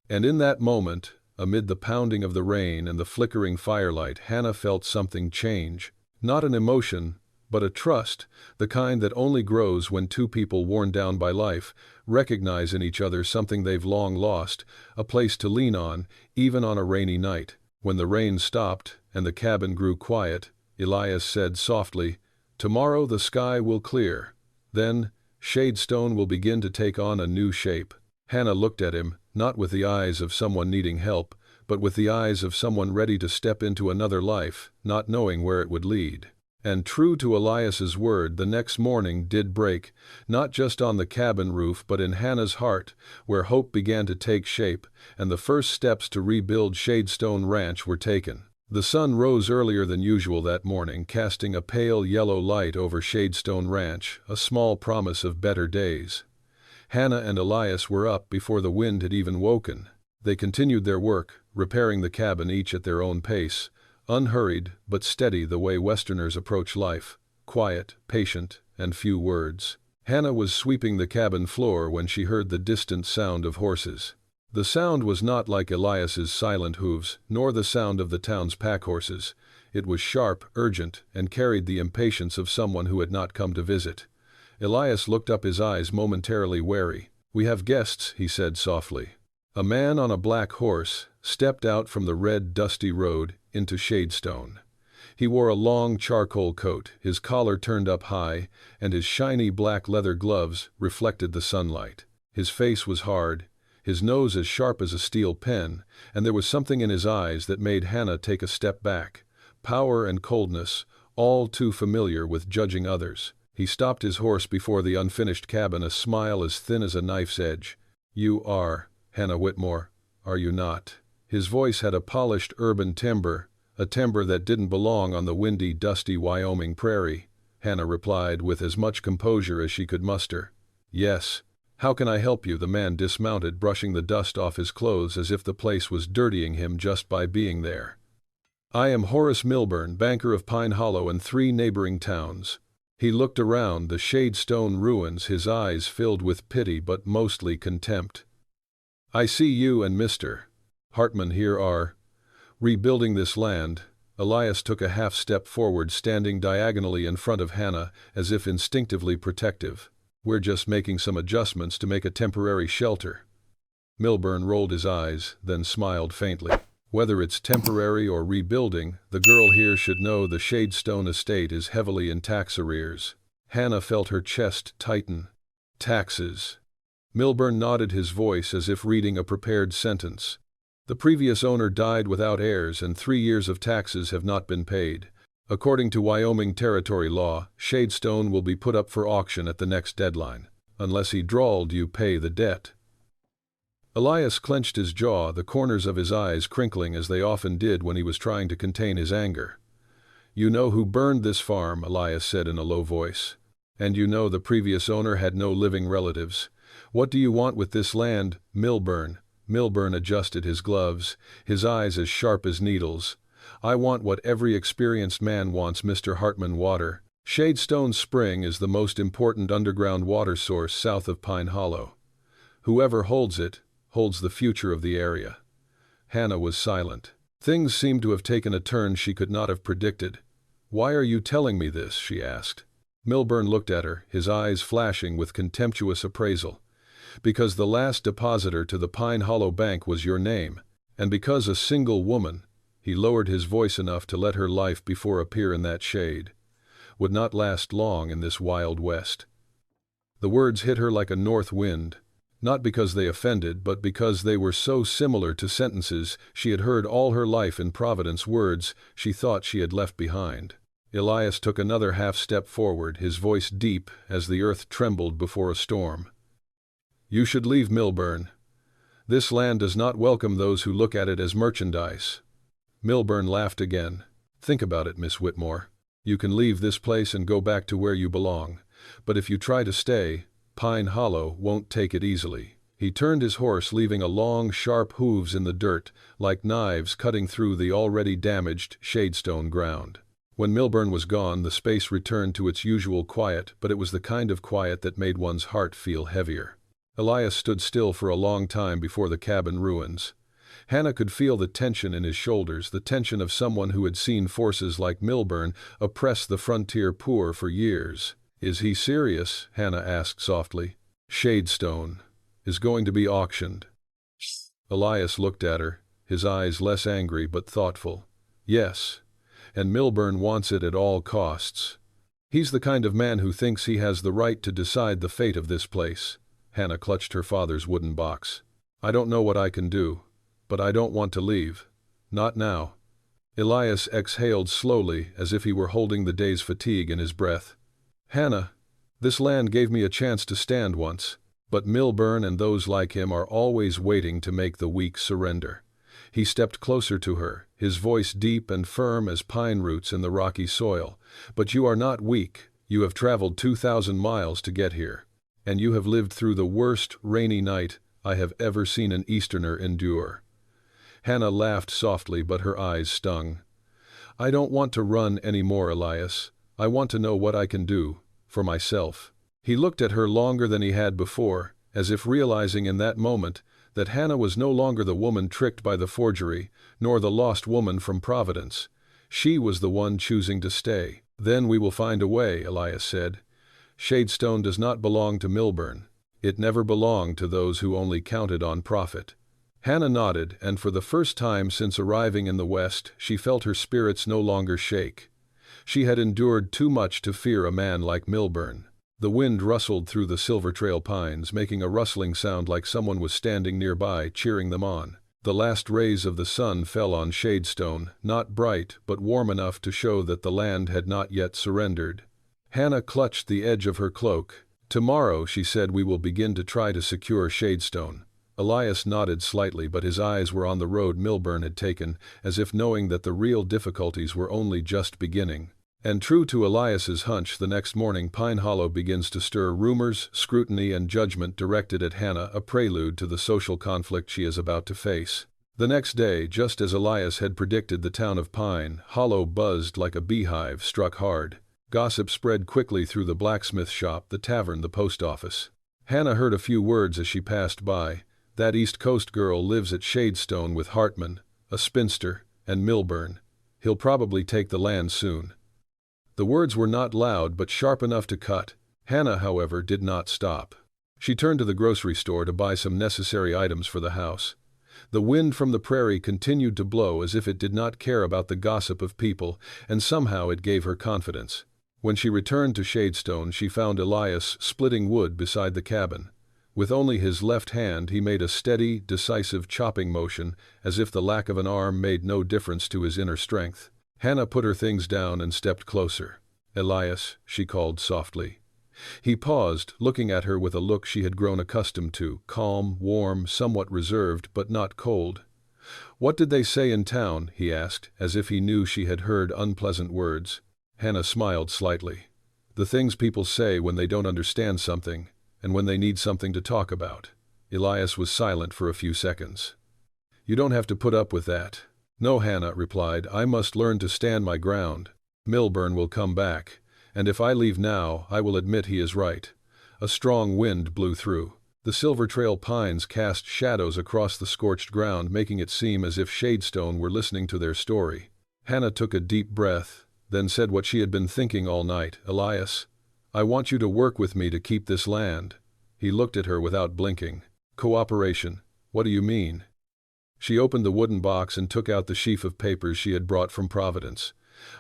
And in that moment, amid the pounding of the rain and the flickering firelight, Hannah felt something change. Not an emotion, but a trust, the kind that only grows when 2 people worn down by life recognize in each other something they've long lost, a place to lean on, even on a rainy night. When the rain stopped and the cabin grew quiet, Elias said softly, "Tomorrow the sky will clear. Then, Shadestone will begin to take on a new shape." Hannah looked at him, not with the eyes of someone needing help, but with the eyes of someone ready to step into another life, not knowing where it would lead. And true to Elias's word, the next morning did break, not just on the cabin roof but in Hannah's heart, where hope began to take shape, and the first steps to rebuild Shadestone Ranch were taken. The sun rose earlier than usual that morning, casting a pale yellow light over Shadestone Ranch, a small promise of better days. Hannah and Elias were up before the wind had even woken. They continued their work, repairing the cabin each at their own pace, unhurried but steady, the way Westerners approach life, quiet, patient, and few words. Hannah was sweeping the cabin floor when she heard the distant sound of horses. The sound was not like Elias's silent hooves, nor the sound of the town's pack horses. It was sharp, urgent, and carried the impatience of someone who had not come to visit. Elias looked up, his eyes momentarily wary. "We have guests," he said softly. A man on a black horse stepped out from the red, dusty road into Shadestone. He wore a long charcoal coat, his collar turned up high, and his shiny black leather gloves reflected the sunlight. His face was hard, his nose as sharp as a steel pen, and there was something in his eyes that made Hannah take a step back. Power and coldness, all too familiar with judging others. He stopped his horse before the unfinished cabin, a smile as thin as a knife's edge. "You are Hannah Whitmore, are you not?" His voice had a polished urban timbre, a timbre that didn't belong on the windy, dusty Wyoming prairie. Hannah replied with as much composure as she could muster. "Yes. How can I help you?" The man dismounted, brushing the dust off his clothes as if the place was dirtying him just by being there. "I am Horace Milburn, banker of Pine Hollow and 3 neighboring towns." He looked around the Shadestone ruins, his eyes filled with pity but mostly contempt. I see you and Mr. Hartman here are rebuilding this land. Elias took a half step forward, standing diagonally in front of Hannah, as if instinctively protective. We're just making some adjustments to make a temporary shelter. Milburn rolled his eyes, then smiled faintly. Whether it's temporary or rebuilding, the girl here should know the Shadestone estate is heavily in tax arrears. Hannah felt her chest tighten. Taxes. Milburn nodded, his voice as if reading a prepared sentence. The previous owner died without heirs, and 3 years of taxes have not been paid. According to Wyoming territory law, Shadestone will be put up for auction at the next deadline. Unless he drawled, you pay the debt. Elias clenched his jaw, the corners of his eyes crinkling as they often did when he was trying to contain his anger. You know who burned this farm, Elias said in a low voice. And you know the previous owner had no living relatives. What do you want with this land, Milburn? Milburn adjusted his gloves, his eyes as sharp as needles. I want what every experienced man wants, Mr. Hartman, water. Shadestone Spring is the most important underground water source south of Pine Hollow. Whoever holds it, holds the future of the area. Hannah was silent. Things seemed to have taken a turn she could not have predicted. Why are you telling me this? She asked. Milburn looked at her, his eyes flashing with contemptuous appraisal. Because the last depositor to the Pine Hollow Bank was your name, and because a single woman, he lowered his voice enough to let her life before appear in that shade, would not last long in this wild west. The words hit her like a north wind. Not because they offended, but because they were so similar to sentences she had heard all her life in Providence, words she thought she had left behind. Elias took another half step forward, his voice deep as the earth trembled before a storm. You should leave, Milburn. This land does not welcome those who look at it as merchandise. Milburn laughed again. Think about it, Miss Whitmore. You can leave this place and go back to where you belong, but if you try to stay, Pine Hollow won't take it easily. He turned his horse, leaving a long, sharp hooves in the dirt, like knives cutting through the already damaged Shadestone ground. When Milburn was gone, the space returned to its usual quiet, but it was the kind of quiet that made one's heart feel heavier. Elias stood still for a long time before the cabin ruins. Hannah could feel the tension in his shoulders, the tension of someone who had seen forces like Milburn oppress the frontier poor for years. Is he serious? Hannah asked softly. Shadestone is going to be auctioned. Elias looked at her, his eyes less angry but thoughtful. Yes, and Milburn wants it at all costs. He's the kind of man who thinks he has the right to decide the fate of this place. Hannah clutched her father's wooden box. I don't know what I can do, but I don't want to leave. Not now. Elias exhaled slowly, as if he were holding the day's fatigue in his breath. Hannah, this land gave me a chance to stand once, but Milburn and those like him are always waiting to make the weak surrender. He stepped closer to her, his voice deep and firm as pine roots in the rocky soil. But you are not weak. You have traveled 2,000 miles to get here, and you have lived through the worst rainy night I have ever seen an Easterner endure. Hannah laughed softly, but her eyes stung. I don't want to run any more, Elias. I want to know what I can do, for myself. He looked at her longer than he had before, as if realizing in that moment that Hannah was no longer the woman tricked by the forgery, nor the lost woman from Providence. She was the one choosing to stay. Then we will find a way, Elias said. Shadestone does not belong to Milburn. It never belonged to those who only counted on profit. Hannah nodded, and for the first time since arriving in the West, she felt her spirits no longer shake. She had endured too much to fear a man like Milburn. The wind rustled through the Silver Trail pines, making a rustling sound like someone was standing nearby, cheering them on. The last rays of the sun fell on Shadestone, not bright, but warm enough to show that the land had not yet surrendered. Hannah clutched the edge of her cloak. Tomorrow, she said, we will begin to try to secure Shadestone. Elias nodded slightly, but his eyes were on the road Milburn had taken, as if knowing that the real difficulties were only just beginning. And true to Elias's hunch, the next morning Pine Hollow begins to stir rumors, scrutiny, and judgment directed at Hannah, a prelude to the social conflict she is about to face. The next day, just as Elias had predicted, the town of Pine Hollow buzzed like a beehive, struck hard. Gossip spread quickly through the blacksmith shop, the tavern, the post office. Hannah heard a few words as she passed by. That East Coast girl lives at Shadestone with Hartman, a spinster, and Milburn. He'll probably take the land soon." The words were not loud but sharp enough to cut. Hannah, however, did not stop. She turned to the grocery store to buy some necessary items for the house. The wind from the prairie continued to blow as if it did not care about the gossip of people, and somehow it gave her confidence. When she returned to Shadestone, she found Elias splitting wood beside the cabin. With only his left hand, he made a steady, decisive chopping motion, as if the lack of an arm made no difference to his inner strength. Hannah put her things down and stepped closer. "Elias," she called softly. He paused, looking at her with a look she had grown accustomed to, calm, warm, somewhat reserved, but not cold. "What did they say in town?" he asked, as if he knew she had heard unpleasant words. Hannah smiled slightly. "The things people say when they don't understand something, and when they need something to talk about." Elias was silent for a few seconds. "You don't have to put up with that." "No," Hannah replied, "I must learn to stand my ground. Milburn will come back, and if I leave now, I will admit he is right." A strong wind blew through. The Silver Trail pines cast shadows across the scorched ground, making it seem as if Shadestone were listening to their story. Hannah took a deep breath, then said what she had been thinking all night. "Elias, I want you to work with me to keep this land." He looked at her without blinking. "Cooperation? What do you mean?" She opened the wooden box and took out the sheaf of papers she had brought from Providence.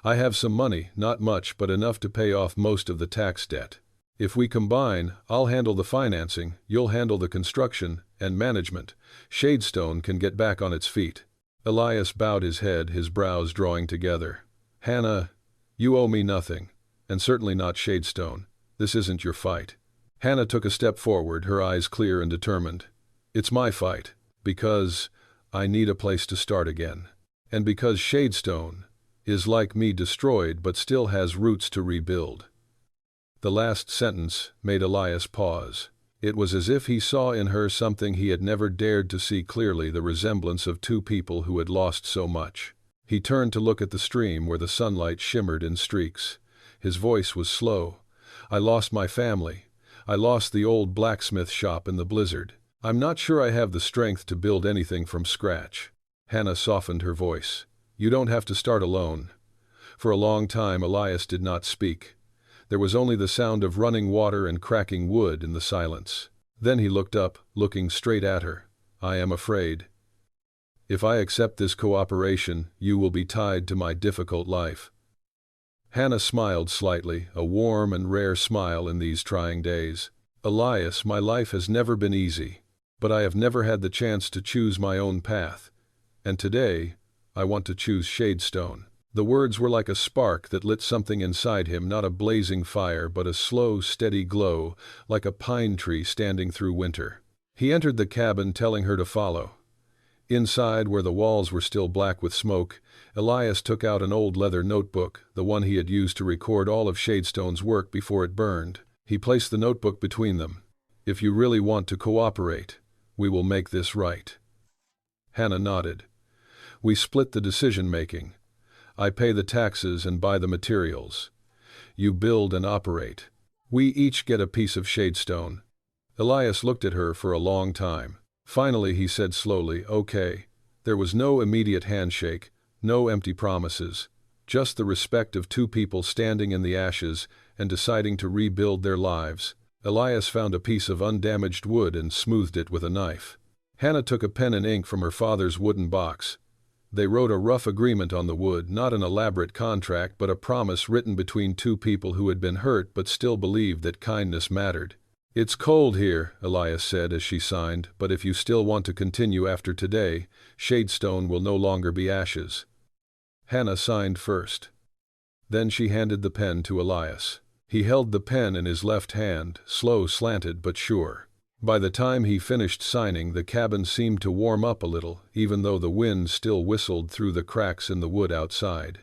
"I have some money, not much, but enough to pay off most of the tax debt. If we combine, I'll handle the financing, you'll handle the construction and management. Shadestone can get back on its feet." Elias bowed his head, his brows drawing together. "Hannah, you owe me nothing, and certainly not Shadestone. This isn't your fight." Hannah took a step forward, her eyes clear and determined. "It's my fight, because I need a place to start again. And because Shadestone is like me, destroyed but still has roots to rebuild." The last sentence made Elias pause. It was as if he saw in her something he had never dared to see clearly, the resemblance of two people who had lost so much. He turned to look at the stream where the sunlight shimmered in streaks. His voice was slow. "I lost my family. I lost the old blacksmith shop in the blizzard. I'm not sure I have the strength to build anything from scratch." Hannah softened her voice. "You don't have to start alone." For a long time Elias did not speak. There was only the sound of running water and cracking wood in the silence. Then he looked up, looking straight at her. "I am afraid. If I accept this cooperation, you will be tied to my difficult life." Hannah smiled slightly, a warm and rare smile in these trying days. "Elias, my life has never been easy, but I have never had the chance to choose my own path. And today, I want to choose Shadestone." The words were like a spark that lit something inside him, not a blazing fire, but a slow, steady glow, like a pine tree standing through winter. He entered the cabin, telling her to follow. Inside, where the walls were still black with smoke, Elias took out an old leather notebook, the one he had used to record all of Shadestone's work before it burned. He placed the notebook between them. "If you really want to cooperate, we will make this right." Hannah nodded. "We split the decision-making. I pay the taxes and buy the materials. You build and operate. We each get a piece of Shadestone." Elias looked at her for a long time. Finally he said slowly, "Okay." There was no immediate handshake, no empty promises, just the respect of two people standing in the ashes and deciding to rebuild their lives. Elias found a piece of undamaged wood and smoothed it with a knife. Hannah took a pen and ink from her father's wooden box. They wrote a rough agreement on the wood, not an elaborate contract, but a promise written between two people who had been hurt but still believed that kindness mattered. "It's cold here," Elias said as she signed, "but if you still want to continue after today, Shadestone will no longer be ashes." Hannah signed first. Then she handed the pen to Elias. He held the pen in his left hand, slow, slanted, but sure. By the time he finished signing, the cabin seemed to warm up a little, even though the wind still whistled through the cracks in the wood outside.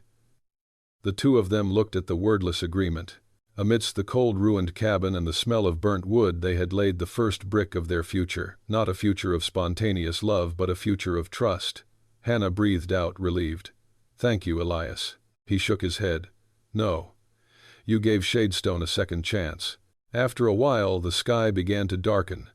The two of them looked at the wordless agreement. Amidst the cold, ruined cabin and the smell of burnt wood, they had laid the first brick of their future, not a future of spontaneous love, but a future of trust. Hannah breathed out, relieved. "Thank you, Elias." He shook his head. "No. You gave Shadestone a second chance." After a while, the sky began to darken.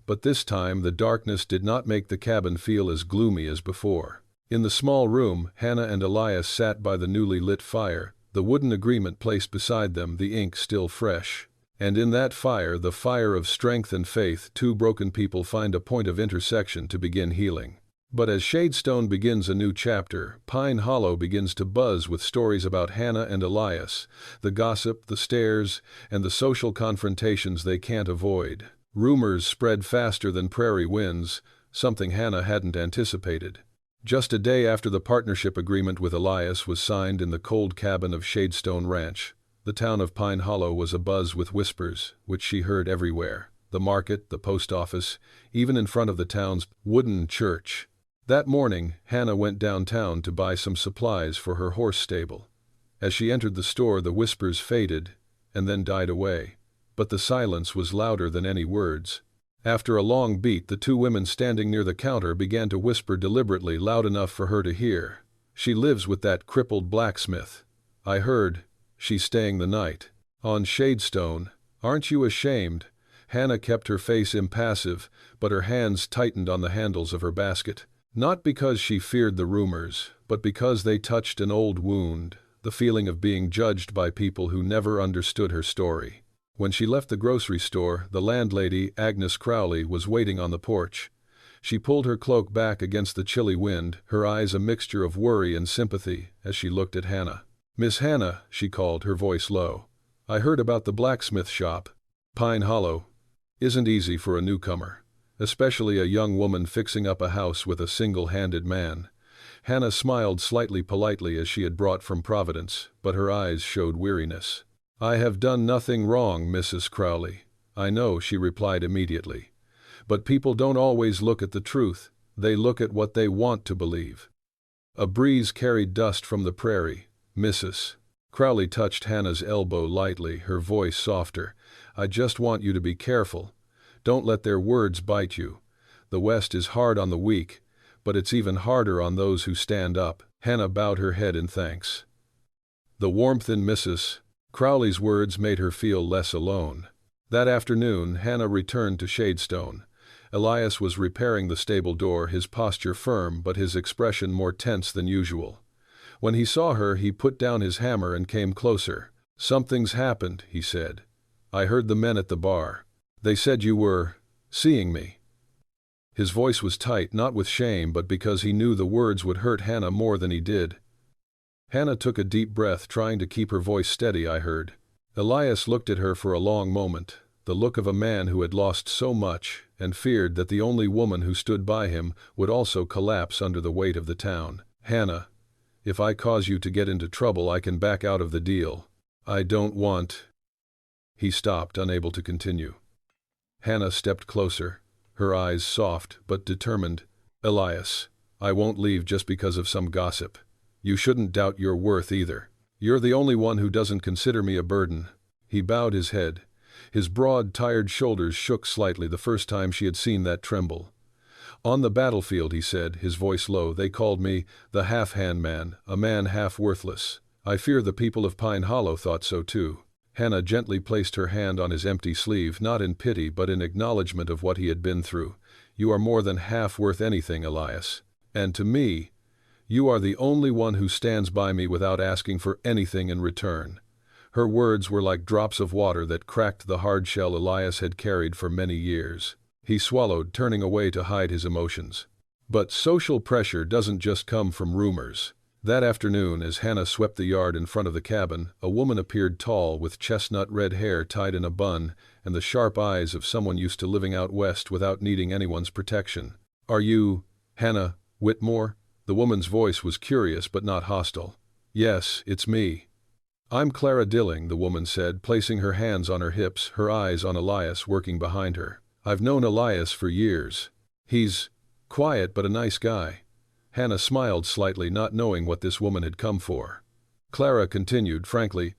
But this time the darkness did not make the cabin feel as gloomy as before. In the small room, Hannah and Elias sat by the newly lit fire, the wooden agreement placed beside them, the ink still fresh. And in that fire, the fire of strength and faith, two broken people find a point of intersection to begin healing. But as Shadestone begins a new chapter, Pine Hollow begins to buzz with stories about Hannah and Elias, the gossip, the stares, and the social confrontations they can't avoid. Rumors spread faster than prairie winds, something Hannah hadn't anticipated. Just a day after the partnership agreement with Elias was signed in the cold cabin of Shadestone Ranch, the town of Pine Hollow was abuzz with whispers, which she heard everywhere: the market, the post office, even in front of the town's wooden church. That morning, Hannah went downtown to buy some supplies for her horse stable. As she entered the store, the whispers faded and then died away, but the silence was louder than any words. After a long beat, the two women standing near the counter began to whisper deliberately, loud enough for her to hear. "She lives with that crippled blacksmith. I heard she's staying the night on Shadestone. Aren't you ashamed?" Hannah kept her face impassive, but her hands tightened on the handles of her basket. Not because she feared the rumors, but because they touched an old wound, the feeling of being judged by people who never understood her story. When she left the grocery store, the landlady, Agnes Crowley, was waiting on the porch. She pulled her cloak back against the chilly wind, her eyes a mixture of worry and sympathy as she looked at Hannah. "Miss Hannah," she called, her voice low. "I heard about the blacksmith shop. Pine Hollow isn't easy for a newcomer, especially a young woman fixing up a house with a single-handed man." Hannah smiled slightly politely as she had brought from Providence, but her eyes showed weariness. "I have done nothing wrong, Mrs. Crowley." "I know," she replied immediately. "But people don't always look at the truth. They look at what they want to believe." A breeze carried dust from the prairie. "Mrs. Crowley touched Hannah's elbow lightly, her voice softer. "I just want you to be careful. Don't let their words bite you. The West is hard on the weak, but it's even harder on those who stand up." Hannah bowed her head in thanks. The warmth in Mrs. Crowley's words made her feel less alone. That afternoon, Hannah returned to Shadestone. Elias was repairing the stable door, his posture firm but his expression more tense than usual. When he saw her, he put down his hammer and came closer. "Something's happened," he said. "I heard the men at the bar. They said you were seeing me." His voice was tight, not with shame, but because he knew the words would hurt Hannah more than he did. Hannah took a deep breath, trying to keep her voice steady. "I heard." Elias looked at her for a long moment, the look of a man who had lost so much and feared that the only woman who stood by him would also collapse under the weight of the town. "Hannah, if I cause you to get into trouble, I can back out of the deal. I don't want—" He stopped, unable to continue. Hannah stepped closer, her eyes soft but determined. "Elias, I won't leave just because of some gossip. You shouldn't doubt your worth either. You're the only one who doesn't consider me a burden." He bowed his head. His broad, tired shoulders shook slightly, the first time she had seen that tremble. "On the battlefield," he said, his voice low, "they called me the half-hand man, a man half worthless. I fear the people of Pine Hollow thought so too." Hannah gently placed her hand on his empty sleeve, not in pity but in acknowledgement of what he had been through. "You are more than half worth anything, Elias. And to me, you are the only one who stands by me without asking for anything in return." Her words were like drops of water that cracked the hard shell Elias had carried for many years. He swallowed, turning away to hide his emotions. But social pressure doesn't just come from rumors. That afternoon, as Hannah swept the yard in front of the cabin, a woman appeared, tall, with chestnut red hair tied in a bun and the sharp eyes of someone used to living out west without needing anyone's protection. "Are you Hannah Whitmore?" The woman's voice was curious but not hostile. "Yes, it's me." "I'm Clara Dilling," the woman said, placing her hands on her hips, her eyes on Elias working behind her. "I've known Elias for years. He's quiet but a nice guy." Hannah smiled slightly, not knowing what this woman had come for. Clara continued, "Frankly,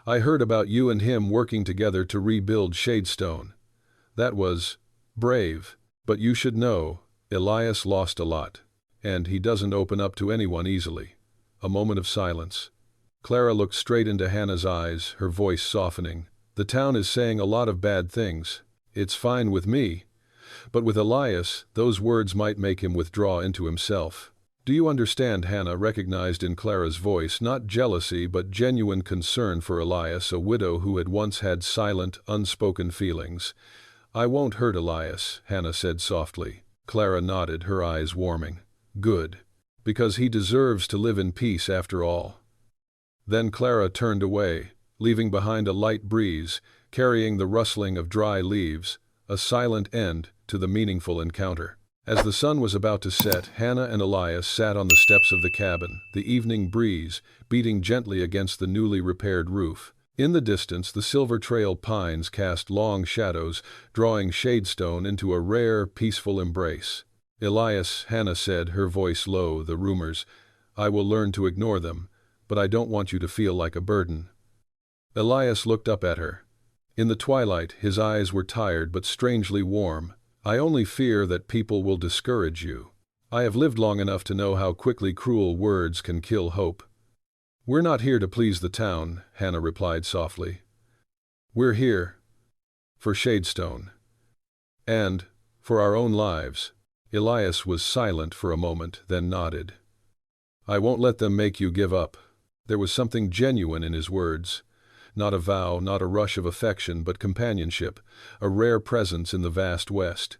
I heard about you and him working together to rebuild Shadestone. That was brave. But you should know, Elias lost a lot. And he doesn't open up to anyone easily." A moment of silence. Clara looked straight into Hannah's eyes, her voice softening. "The town is saying a lot of bad things. It's fine with me. But with Elias, those words might make him withdraw into himself. "Do you understand?" Hannah recognized in Clara's voice not jealousy but genuine concern for Elias, a widow who had once had silent, unspoken feelings. "I won't hurt Elias," Hannah said softly. Clara nodded, her eyes warming. "Good. Because he deserves to live in peace after all." Then Clara turned away, leaving behind a light breeze, carrying the rustling of dry leaves, a silent end to the meaningful encounter. As the sun was about to set, Hannah and Elias sat on the steps of the cabin, the evening breeze beating gently against the newly repaired roof. In the distance, the Silver Trail pines cast long shadows, drawing Shadestone into a rare, peaceful embrace. "Elias," Hannah said, her voice low, "the rumors, I will learn to ignore them, but I don't want you to feel like a burden." Elias looked up at her. In the twilight, his eyes were tired but strangely warm. "I only fear that people will discourage you. I have lived long enough to know how quickly cruel words can kill hope." "We're not here to please the town," Hannah replied softly. "We're here for Shadestone. And for our own lives." Elias was silent for a moment, then nodded. "I won't let them make you give up." There was something genuine in his words. Not a vow, not a rush of affection, but companionship, a rare presence in the vast West.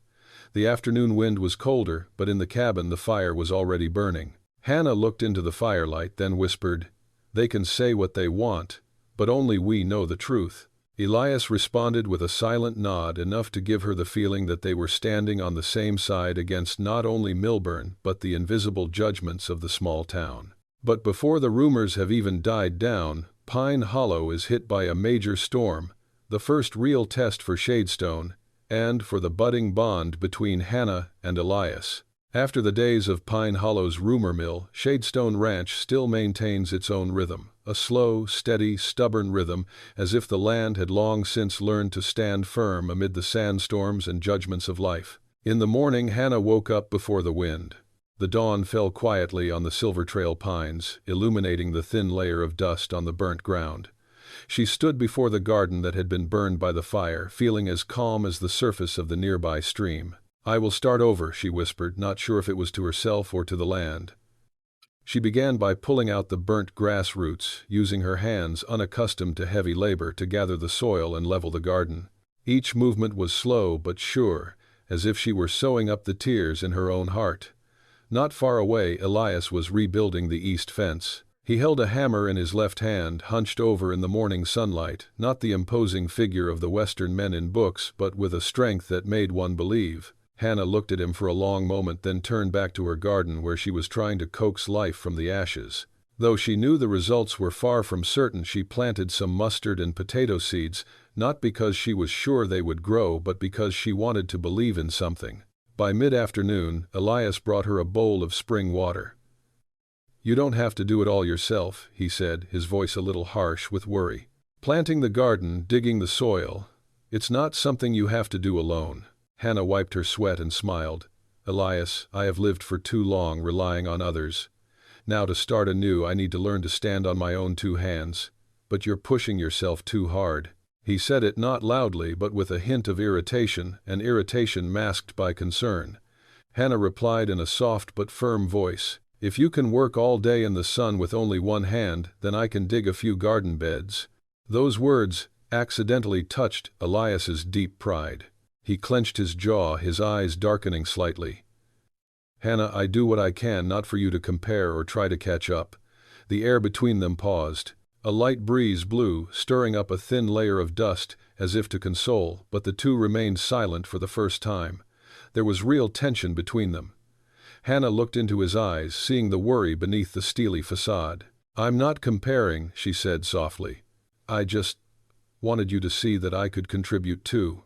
The afternoon wind was colder, but in the cabin the fire was already burning. Hannah looked into the firelight, then whispered, "They can say what they want, but only we know the truth." Elias responded with a silent nod, enough to give her the feeling that they were standing on the same side against not only Milburn but the invisible judgments of the small town. But before the rumors have even died down, Pine Hollow is hit by a major storm, the first real test for Shadestone, and for the budding bond between Hannah and Elias. After the days of Pine Hollow's rumor mill, Shadestone Ranch still maintains its own rhythm, a slow, steady, stubborn rhythm, as if the land had long since learned to stand firm amid the sandstorms and judgments of life. In the morning, Hannah woke up before the wind. The dawn fell quietly on the Silver Trail pines, illuminating the thin layer of dust on the burnt ground. She stood before the garden that had been burned by the fire, feeling as calm as the surface of the nearby stream. "I will start over," she whispered, not sure if it was to herself or to the land. She began by pulling out the burnt grass roots, using her hands, unaccustomed to heavy labor, to gather the soil and level the garden. Each movement was slow but sure, as if she were sewing up the tears in her own heart. Not far away, Elias was rebuilding the east fence. He held a hammer in his left hand, hunched over in the morning sunlight, not the imposing figure of the Western men in books, but with a strength that made one believe. Hannah looked at him for a long moment, then turned back to her garden where she was trying to coax life from the ashes. Though she knew the results were far from certain, she planted some mustard and potato seeds, not because she was sure they would grow, but because she wanted to believe in something. By mid-afternoon, Elias brought her a bowl of spring water. "You don't have to do it all yourself," he said, his voice a little harsh with worry. "Planting the garden, digging the soil, it's not something you have to do alone." Hannah wiped her sweat and smiled. "Elias, I have lived for too long relying on others. Now to start anew, I need to learn to stand on my own two hands. But you're pushing yourself too hard." He said it not loudly but with a hint of irritation, an irritation masked by concern. Hannah replied in a soft but firm voice, "If you can work all day in the sun with only one hand, then I can dig a few garden beds." Those words accidentally touched Elias's deep pride. He clenched his jaw, his eyes darkening slightly. "Hannah, I do what I can, not for you to compare or try to catch up." The air between them paused. A light breeze blew, stirring up a thin layer of dust, as if to console, but the two remained silent for the first time. There was real tension between them. Hannah looked into his eyes, seeing the worry beneath the steely facade. "I'm not comparing," she said softly. "I just wanted you to see that I could contribute too."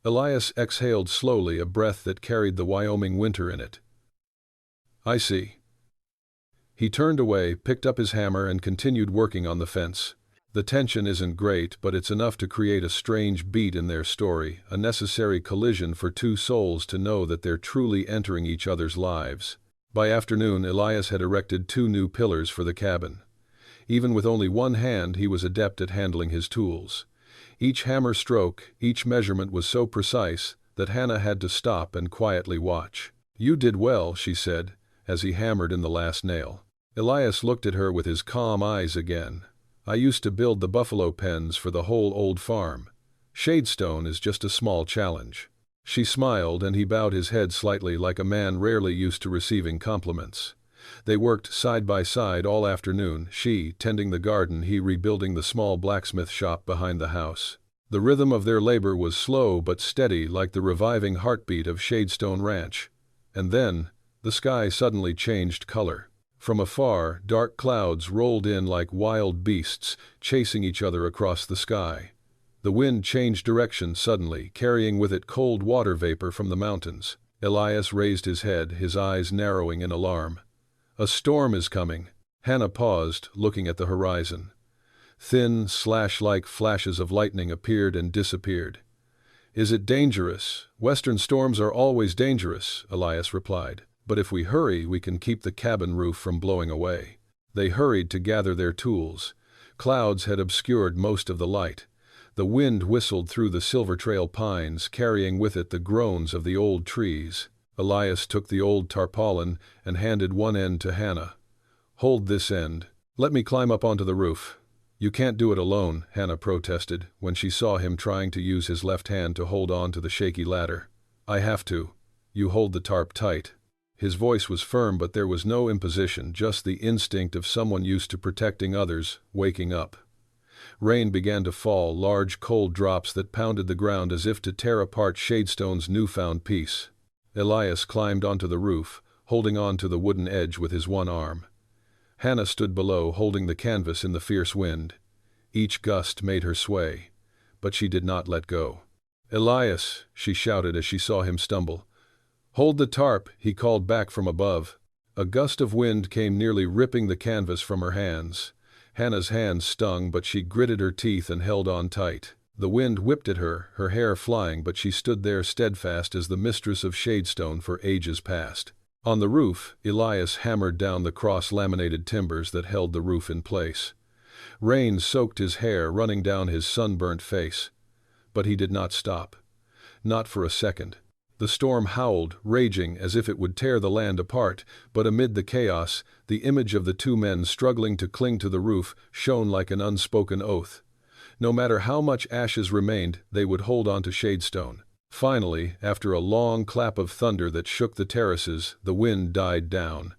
Elias exhaled slowly, a breath that carried the Wyoming winter in it. "I see." He turned away, picked up his hammer, and continued working on the fence. The tension isn't great, but it's enough to create a strange beat in their story, a necessary collision for two souls to know that they're truly entering each other's lives. By afternoon, Elias had erected 2 new pillars for the cabin. Even with only one hand, he was adept at handling his tools. Each hammer stroke, each measurement was so precise that Hannah had to stop and quietly watch. "You did well," she said, as he hammered in the last nail. Elias looked at her with his calm eyes again. "I used to build the buffalo pens for the whole old farm. Shadestone is just a small challenge." She smiled, and he bowed his head slightly like a man rarely used to receiving compliments. They worked side by side all afternoon, she tending the garden, he rebuilding the small blacksmith shop behind the house. The rhythm of their labor was slow but steady, like the reviving heartbeat of Shadestone Ranch. And then, the sky suddenly changed color. From afar, dark clouds rolled in like wild beasts, chasing each other across the sky. The wind changed direction suddenly, carrying with it cold water vapor from the mountains. Elias raised his head, his eyes narrowing in alarm. "A storm is coming." Hannah paused, looking at the horizon. Thin, slash-like flashes of lightning appeared and disappeared. "Is it dangerous?" "Western storms are always dangerous," Elias replied. "But if we hurry, we can keep the cabin roof from blowing away." They hurried to gather their tools. Clouds had obscured most of the light. The wind whistled through the Silver Trail pines, carrying with it the groans of the old trees. Elias took the old tarpaulin and handed one end to Hannah. "Hold this end. Let me climb up onto the roof." "You can't do it alone," Hannah protested, when she saw him trying to use his left hand to hold on to the shaky ladder. "I have to. You hold the tarp tight." His voice was firm, but there was no imposition, just the instinct of someone used to protecting others, waking up. Rain began to fall, large cold drops that pounded the ground as if to tear apart Shadestone's newfound peace. Elias climbed onto the roof, holding on to the wooden edge with his one arm. Hannah stood below, holding the canvas in the fierce wind. Each gust made her sway, but she did not let go. "Elias," she shouted as she saw him stumble. "Hold the tarp," he called back from above. A gust of wind came, nearly ripping the canvas from her hands. Hannah's hands stung, but she gritted her teeth and held on tight. The wind whipped at her, her hair flying, but she stood there steadfast as the mistress of Shadestone for ages past. On the roof, Elias hammered down the cross-laminated timbers that held the roof in place. Rain soaked his hair, running down his sunburnt face. But he did not stop. Not for a second. The storm howled, raging as if it would tear the land apart, but amid the chaos, the image of the two men struggling to cling to the roof shone like an unspoken oath. No matter how much ashes remained, they would hold on to Shadestone. Finally, after a long clap of thunder that shook the terraces, the wind died down.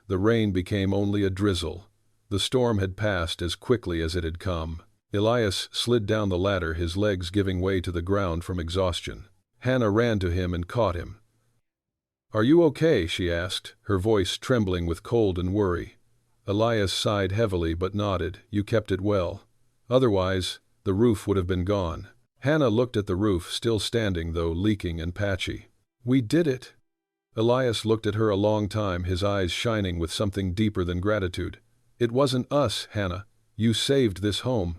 The rain became only a drizzle. The storm had passed as quickly as it had come. Elias slid down the ladder, his legs giving way to the ground from exhaustion. Hannah ran to him and caught him. "Are you okay?" she asked, her voice trembling with cold and worry. Elias sighed heavily but nodded. "You kept it well. Otherwise, the roof would have been gone." Hannah looked at the roof, still standing though leaking and patchy. "We did it." Elias looked at her a long time, his eyes shining with something deeper than gratitude. "It wasn't us, Hannah. You saved this home."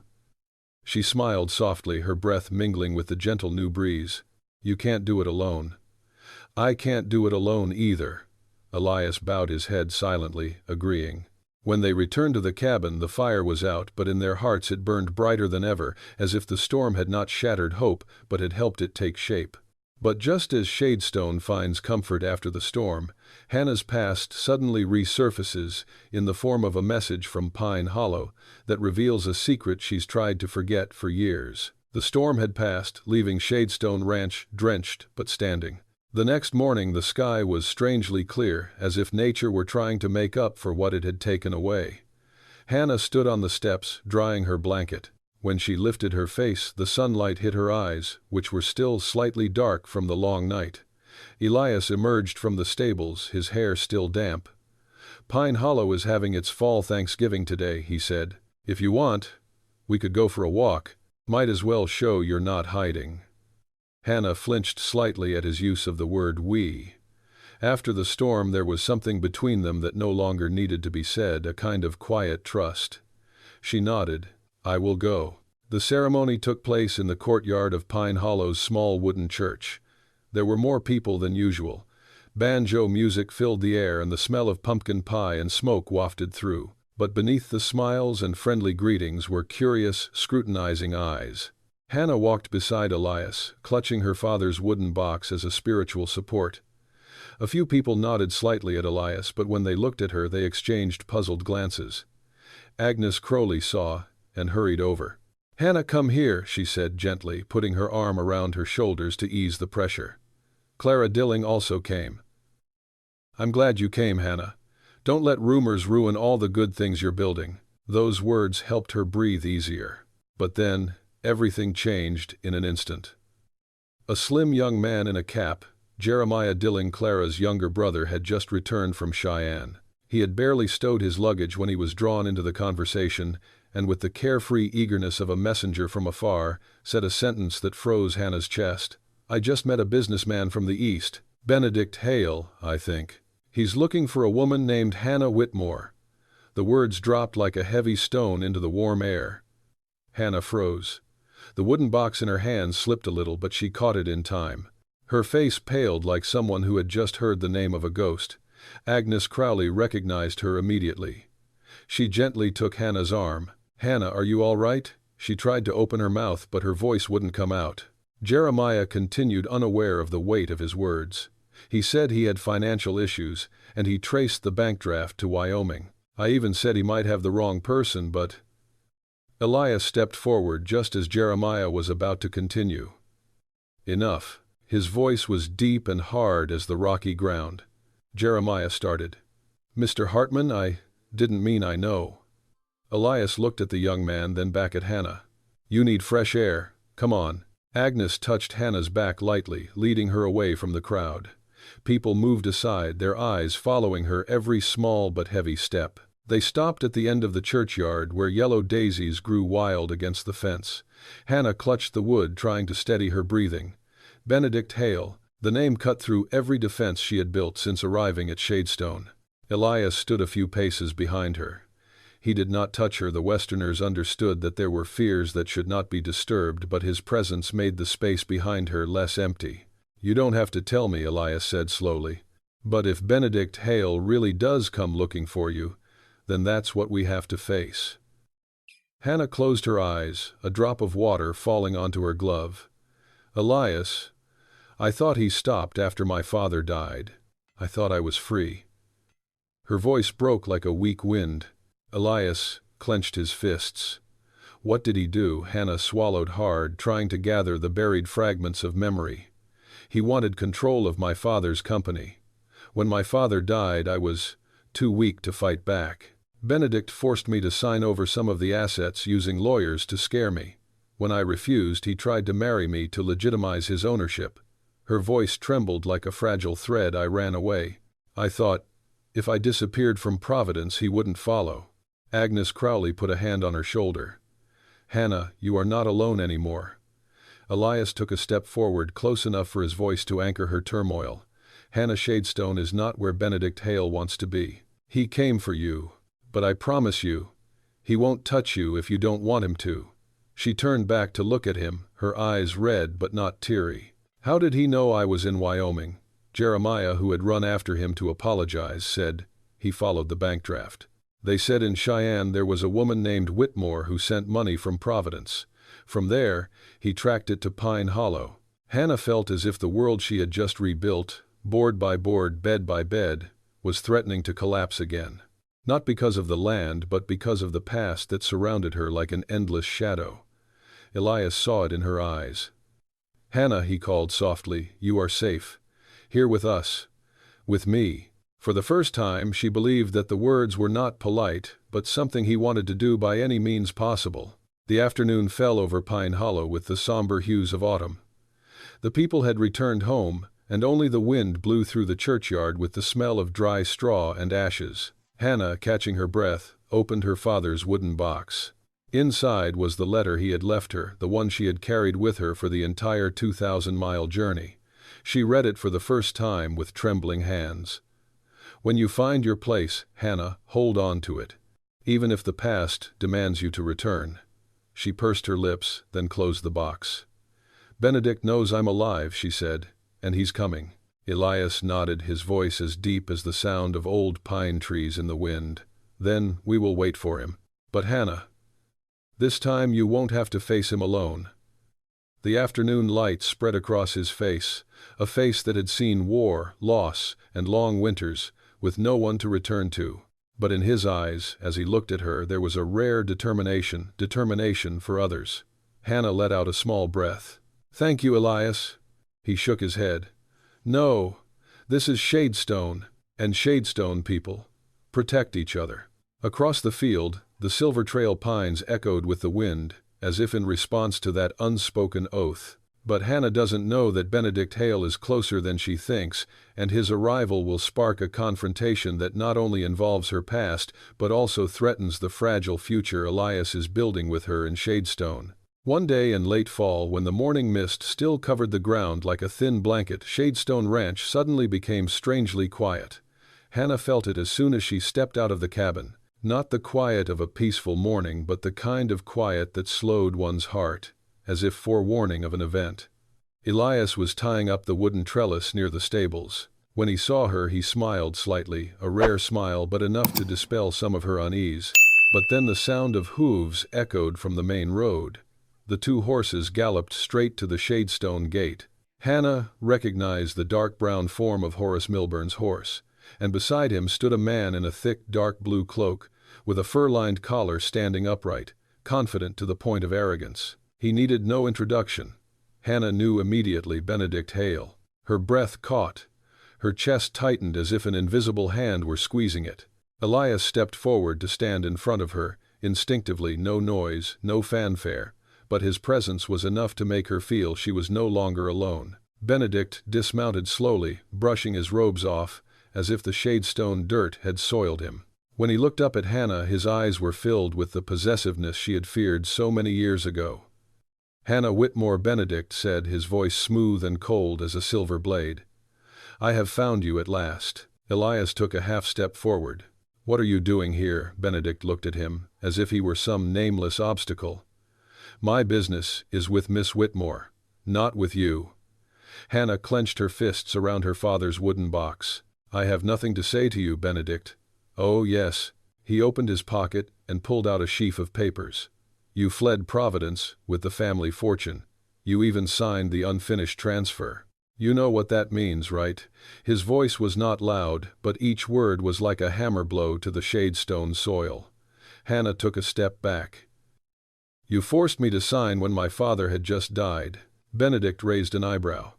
She smiled softly, her breath mingling with the gentle new breeze. "You can't do it alone." "I can't do it alone either." Elias bowed his head silently, agreeing. When they returned to the cabin, the fire was out, but in their hearts it burned brighter than ever, as if the storm had not shattered hope, but had helped it take shape. But just as Shadestone finds comfort after the storm, Hannah's past suddenly resurfaces in the form of a message from Pine Hollow that reveals a secret she's tried to forget for years. The storm had passed, leaving Shadestone Ranch drenched but standing. The next morning the sky was strangely clear, as if nature were trying to make up for what it had taken away. Hannah stood on the steps, drying her blanket. When she lifted her face, the sunlight hit her eyes, which were still slightly dark from the long night. Elias emerged from the stables, his hair still damp. "Pine Hollow is having its fall Thanksgiving today," he said. "If you want, we could go for a walk. Might as well show you're not hiding." Hannah flinched slightly at his use of the word we. After the storm there was something between them that no longer needed to be said, a kind of quiet trust. She nodded. "I will go." The ceremony took place in the courtyard of Pine Hollow's small wooden church. There were more people than usual. Banjo music filled the air and the smell of pumpkin pie and smoke wafted through. But beneath the smiles and friendly greetings were curious, scrutinizing eyes. Hannah walked beside Elias, clutching her father's wooden box as a spiritual support. A few people nodded slightly at Elias, but when they looked at her they exchanged puzzled glances. Agnes Crowley saw and hurried over. "Hannah, come here," she said gently, putting her arm around her shoulders to ease the pressure. Clara Dilling also came. "I'm glad you came, Hannah. Don't let rumors ruin all the good things you're building." Those words helped her breathe easier. But then, everything changed in an instant. A slim young man in a cap, Jeremiah Dilling, Clara's younger brother, had just returned from Cheyenne. He had barely stowed his luggage when he was drawn into the conversation, and with the carefree eagerness of a messenger from afar, said a sentence that froze Hannah's chest. "I just met a businessman from the East, Benedict Hale, I think. He's looking for a woman named Hannah Whitmore." The words dropped like a heavy stone into the warm air. Hannah froze. The wooden box in her hands slipped a little, but she caught it in time. Her face paled like someone who had just heard the name of a ghost. Agnes Crowley recognized her immediately. She gently took Hannah's arm. "Hannah, are you all right?" She tried to open her mouth, but her voice wouldn't come out. Jeremiah continued, unaware of the weight of his words. He said he had financial issues, and he traced the bank draft to Wyoming. "I even said he might have the wrong person, but—" Elias stepped forward just as Jeremiah was about to continue. "Enough." His voice was deep and hard as the rocky ground. Jeremiah started. "Mr. Hartman, I didn't mean I know." Elias looked at the young man, then back at Hannah. "You need fresh air. Come on." Agnes touched Hannah's back lightly, leading her away from the crowd. People moved aside, their eyes following her every small but heavy step. They stopped at the end of the churchyard, where yellow daisies grew wild against the fence. Hannah clutched the wood, trying to steady her breathing. Benedict Hale, the name cut through every defense she had built since arriving at Shadestone. Elias stood a few paces behind her. He did not touch her. The Westerners understood that there were fears that should not be disturbed, but his presence made the space behind her less empty. "You don't have to tell me," Elias said slowly. "But if Benedict Hale really does come looking for you, then that's what we have to face." Hannah closed her eyes, a drop of water falling onto her glove. "Elias, I thought he stopped after my father died. I thought I was free." Her voice broke like a weak wind. Elias clenched his fists. What did he do? Hannah swallowed hard, trying to gather the buried fragments of memory. "He wanted control of my father's company. When my father died, I was too weak to fight back. Benedict forced me to sign over some of the assets, using lawyers to scare me. When I refused, he tried to marry me to legitimize his ownership." Her voice trembled like a fragile thread. "I ran away. I thought, if I disappeared from Providence, he wouldn't follow." Agnes Crowley put a hand on her shoulder. "Hannah, you are not alone anymore." Elias took a step forward, close enough for his voice to anchor her turmoil. "Hannah, Shadestone is not where Benedict Hale wants to be. He came for you, but I promise you, he won't touch you if you don't want him to." She turned back to look at him, her eyes red but not teary. "How did he know I was in Wyoming?" Jeremiah, who had run after him to apologize, said. "He followed the bank draft. They said in Cheyenne there was a woman named Whitmore who sent money from Providence. From there, he tracked it to Pine Hollow." Hannah felt as if the world she had just rebuilt, board by board, bed by bed, was threatening to collapse again. Not because of the land, but because of the past that surrounded her like an endless shadow. Elias saw it in her eyes. "Hannah," he called softly, "you are safe. Here with us. With me." For the first time, she believed that the words were not polite, but something he wanted to do by any means possible. The afternoon fell over Pine Hollow with the somber hues of autumn. The people had returned home, and only the wind blew through the churchyard with the smell of dry straw and ashes. Hannah, catching her breath, opened her father's wooden box. Inside was the letter he had left her, the one she had carried with her for the entire 2,000-mile journey. She read it for the first time with trembling hands. "When you find your place, Hannah, hold on to it. Even if the past demands you to return." She pursed her lips, then closed the box. "Benedict knows I'm alive," she said, "and he's coming." Elias nodded, his voice as deep as the sound of old pine trees in the wind. "Then we will wait for him. But Hannah, this time you won't have to face him alone. The afternoon light spread across his face, a face that had seen war, loss, and long winters, with no one to return to. But in his eyes, as he looked at her, there was a rare determination for others. Hannah let out a small breath. "Thank you, Elias." He shook his head. "No, this is Shadestone, and Shadestone people protect each other." Across the field, the Silver Trail pines echoed with the wind, as if in response to that unspoken oath. But Hannah doesn't know that Benedict Hale is closer than she thinks, and his arrival will spark a confrontation that not only involves her past, but also threatens the fragile future Elias is building with her in Shadestone. One day in late fall, when the morning mist still covered the ground like a thin blanket, Shadestone Ranch suddenly became strangely quiet. Hannah felt it as soon as she stepped out of the cabin. Not the quiet of a peaceful morning, but the kind of quiet that slowed one's heart, as if forewarning of an event. Elias was tying up the wooden trellis near the stables. When he saw her, he smiled slightly, a rare smile but enough to dispel some of her unease. But then the sound of hooves echoed from the main road. The two horses galloped straight to the Shadestone gate. Hannah recognized the dark brown form of Horace Milburn's horse, and beside him stood a man in a thick dark blue cloak, with a fur-lined collar, standing upright, confident to the point of arrogance. He needed no introduction. Hannah knew immediately Benedict Hale. Her breath caught. Her chest tightened as if an invisible hand were squeezing it. Elias stepped forward to stand in front of her, instinctively, no noise, no fanfare, but his presence was enough to make her feel she was no longer alone. Benedict dismounted slowly, brushing his robes off, as if the Shadestone dirt had soiled him. When he looked up at Hannah, his eyes were filled with the possessiveness she had feared so many years ago. "Hannah Whitmore," Benedict said, his voice smooth and cold as a silver blade. "I have found you at last." Elias took a half-step forward. "What are you doing here?" Benedict looked at him, as if he were some nameless obstacle. "My business is with Miss Whitmore, not with you." Hannah clenched her fists around her father's wooden box. "I have nothing to say to you, Benedict." "Oh, yes." He opened his pocket and pulled out a sheaf of papers. "You fled Providence with the family fortune. You even signed the unfinished transfer. You know what that means, right?" His voice was not loud, but each word was like a hammer blow to the Shadestone soil. Hannah took a step back. "You forced me to sign when my father had just died." Benedict raised an eyebrow.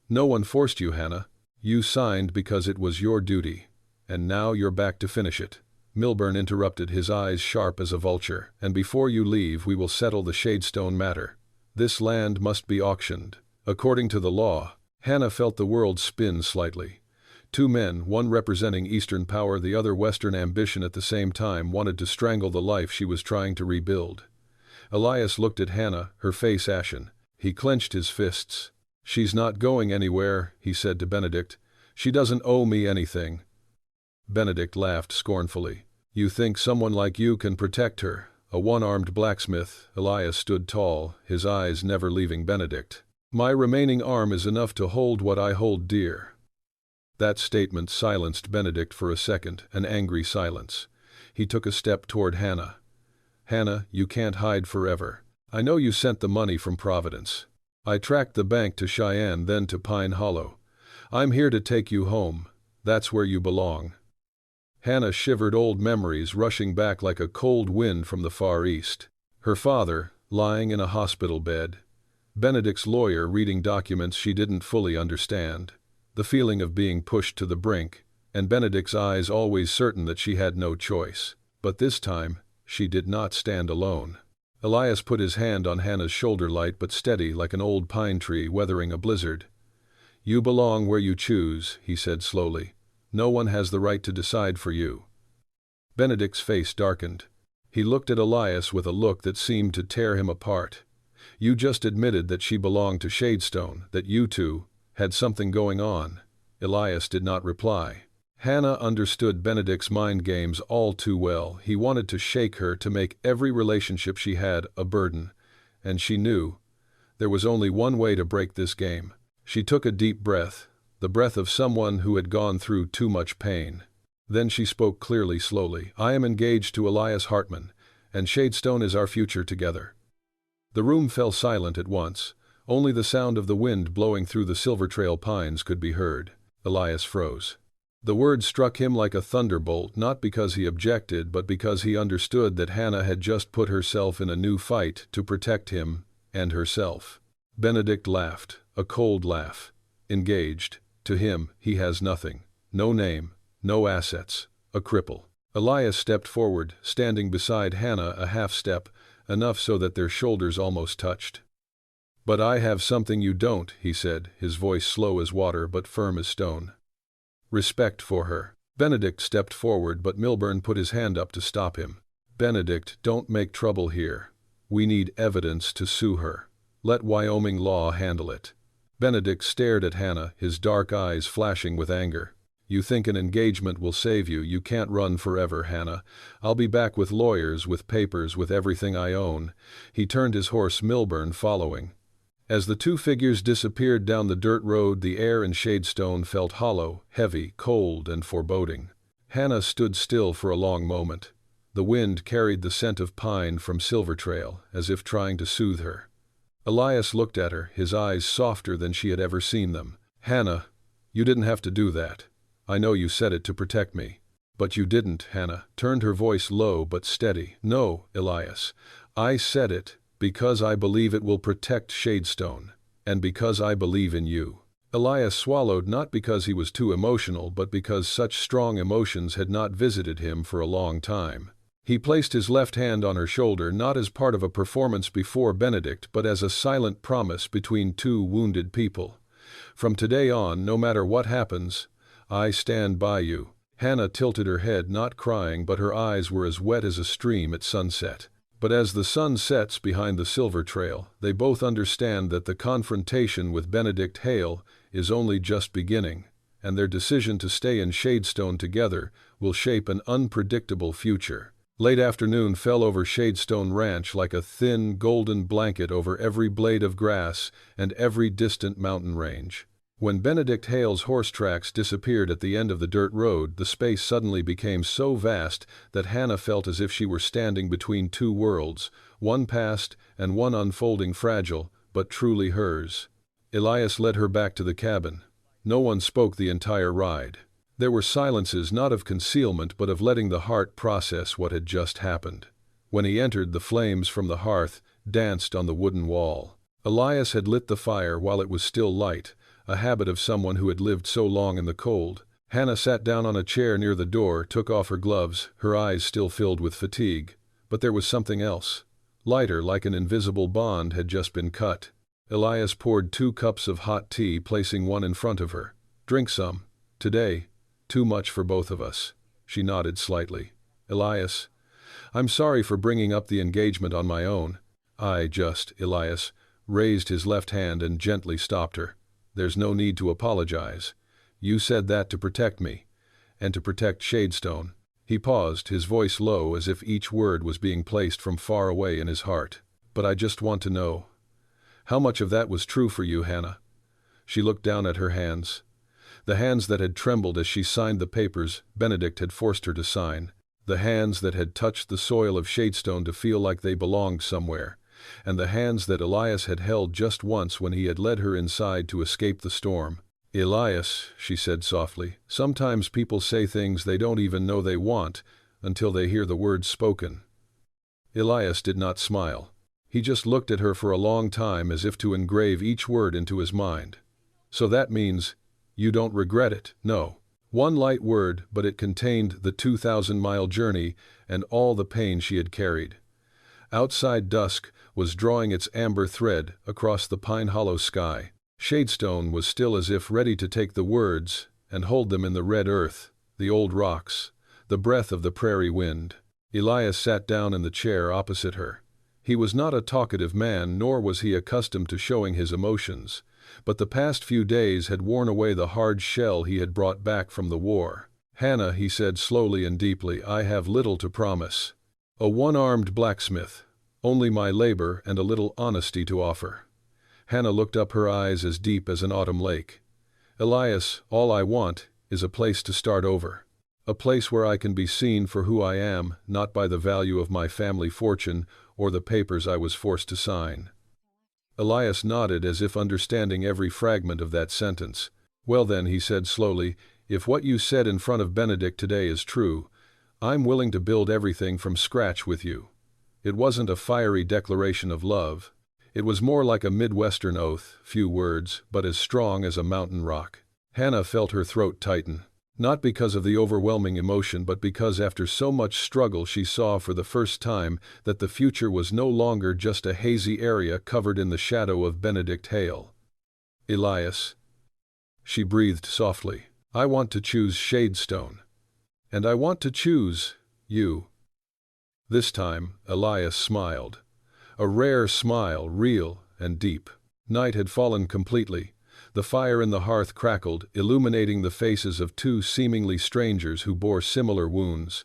"No one forced you, Hannah. You signed because it was your duty. And now you're back to finish it." Milburn interrupted, his eyes sharp as a vulture. "And before you leave, we will settle the Shadestone matter. This land must be auctioned, according to the law." Hannah felt the world spin slightly. Two men, one representing Eastern power, the other Western ambition, at the same time wanted to strangle the life she was trying to rebuild. Elias looked at Hannah, her face ashen. He clenched his fists. "She's not going anywhere," he said to Benedict. "She doesn't owe me anything." Benedict laughed scornfully. "You think someone like you can protect her, a one-armed blacksmith?" Elias stood tall, his eyes never leaving Benedict. "My remaining arm is enough to hold what I hold dear." That statement silenced Benedict for a second, an angry silence. He took a step toward Hannah. "Hannah, you can't hide forever. I know you sent the money from Providence. I tracked the bank to Cheyenne, then to Pine Hollow. I'm here to take you home. That's where you belong." Hannah shivered, old memories rushing back like a cold wind from the Far East. Her father, lying in a hospital bed. Benedict's lawyer reading documents she didn't fully understand. The feeling of being pushed to the brink, and Benedict's eyes always certain that she had no choice. But this time, she did not stand alone. Elias put his hand on Hannah's shoulder, light but steady, like an old pine tree weathering a blizzard. "You belong where you choose," he said slowly. "No one has the right to decide for you." Benedict's face darkened. He looked at Elias with a look that seemed to tear him apart. "You just admitted that she belonged to Shadestone, that you two had something going on." Elias did not reply. Hannah understood Benedict's mind games all too well. He wanted to shake her, to make every relationship she had a burden. And she knew there was only one way to break this game. She took a deep breath, the breath of someone who had gone through too much pain. Then she spoke clearly, slowly. "I am engaged to Elias Hartman, and Shadestone is our future together." The room fell silent at once. Only the sound of the wind blowing through the Silver Trail pines could be heard. Elias froze. The word struck him like a thunderbolt, not because he objected, but because he understood that Hannah had just put herself in a new fight to protect him and herself. Benedict laughed, a cold laugh. Engaged. To him, he has nothing. No name, no assets, a cripple. Elias stepped forward, standing beside Hannah a half step, enough so that their shoulders almost touched. "But I have something you don't," he said, his voice slow as water but firm as stone. "Respect for her." Benedict stepped forward, but Milburn put his hand up to stop him. "Benedict, don't make trouble here. We need evidence to sue her. Let Wyoming law handle it." Benedict stared at Hannah, his dark eyes flashing with anger. "You think an engagement will save you. You can't run forever, Hannah. I'll be back with lawyers, with papers, with everything I own." He turned his horse, Milburn following. As the two figures disappeared down the dirt road, the air in Shadestone felt hollow, heavy, cold, and foreboding. Hannah stood still for a long moment. The wind carried the scent of pine from Silver Trail, as if trying to soothe her. Elias looked at her, his eyes softer than she had ever seen them. "Hannah, you didn't have to do that. I know you said it to protect me. But you didn't." Hannah turned, her voice low but steady. "No, Elias. I said it because I believe it will protect Shadestone, and because I believe in you." Elias swallowed, not because he was too emotional, but because such strong emotions had not visited him for a long time. He placed his left hand on her shoulder, not as part of a performance before Benedict, but as a silent promise between two wounded people. "From today on, no matter what happens, I stand by you." Hannah tilted her head, not crying, but her eyes were as wet as a stream at sunset. But as the sun sets behind the Silver Trail, they both understand that the confrontation with Benedict Hale is only just beginning, and their decision to stay in Shadestone together will shape an unpredictable future. Late afternoon fell over Shadestone Ranch like a thin, golden blanket over every blade of grass and every distant mountain range. When Benedict Hale's horse tracks disappeared at the end of the dirt road, the space suddenly became so vast that Hannah felt as if she were standing between two worlds, one past and one unfolding, fragile, but truly hers. Elias led her back to the cabin. No one spoke the entire ride. There were silences, not of concealment but of letting the heart process what had just happened. When he entered, the flames from the hearth danced on the wooden wall. Elias had lit the fire while it was still light, a habit of someone who had lived so long in the cold. Hannah sat down on a chair near the door, took off her gloves, her eyes still filled with fatigue. But there was something else. Lighter, like an invisible bond, had just been cut. Elias poured 2 cups of hot tea, placing one in front of her. "Drink some. Today. Too much for both of us." She nodded slightly. "Elias, I'm sorry for bringing up the engagement on my own. Elias raised his left hand and gently stopped her. "There's no need to apologize. You said that to protect me, and to protect Shadestone." He paused, his voice low, as if each word was being placed from far away in his heart. "But I just want to know, how much of that was true for you, Hannah?" She looked down at her hands. The hands that had trembled as she signed the papers Benedict had forced her to sign. The hands that had touched the soil of Shadestone to feel like they belonged somewhere. And the hands that Elias had held just once when he had led her inside to escape the storm. "Elias," she said softly, "sometimes people say things they don't even know they want until they hear the words spoken." Elias did not smile. He just looked at her for a long time, as if to engrave each word into his mind. "So that means you don't regret it?" "No." One light word, but it contained the 2,000-mile journey and all the pain she had carried. Outside, dusk was drawing its amber thread across the Pine Hollow sky. Shadestone was still, as if ready to take the words and hold them in the red earth, the old rocks, the breath of the prairie wind. Elias sat down in the chair opposite her. He was not a talkative man, nor was he accustomed to showing his emotions, but the past few days had worn away the hard shell he had brought back from the war. "Hannah," he said slowly and deeply, "I have little to promise. A one-armed blacksmith, only my labor and a little honesty to offer." Hannah looked up, her eyes as deep as an autumn lake. "Elias, all I want is a place to start over. A place where I can be seen for who I am, not by the value of my family fortune or the papers I was forced to sign." Elias nodded as if understanding every fragment of that sentence. "Well then," he said slowly, "if what you said in front of Benedict today is true, I'm willing to build everything from scratch with you." It wasn't a fiery declaration of love. It was more like a Midwestern oath, few words, but as strong as a mountain rock. Hannah felt her throat tighten. Not because of the overwhelming emotion, but because after so much struggle she saw for the first time that the future was no longer just a hazy area covered in the shadow of Benedict Hale. "Elias," she breathed softly, "I want to choose Shadestone. And I want to choose you." This time, Elias smiled. A rare smile, real and deep. Night had fallen completely. The fire in the hearth crackled, illuminating the faces of two seemingly strangers who bore similar wounds.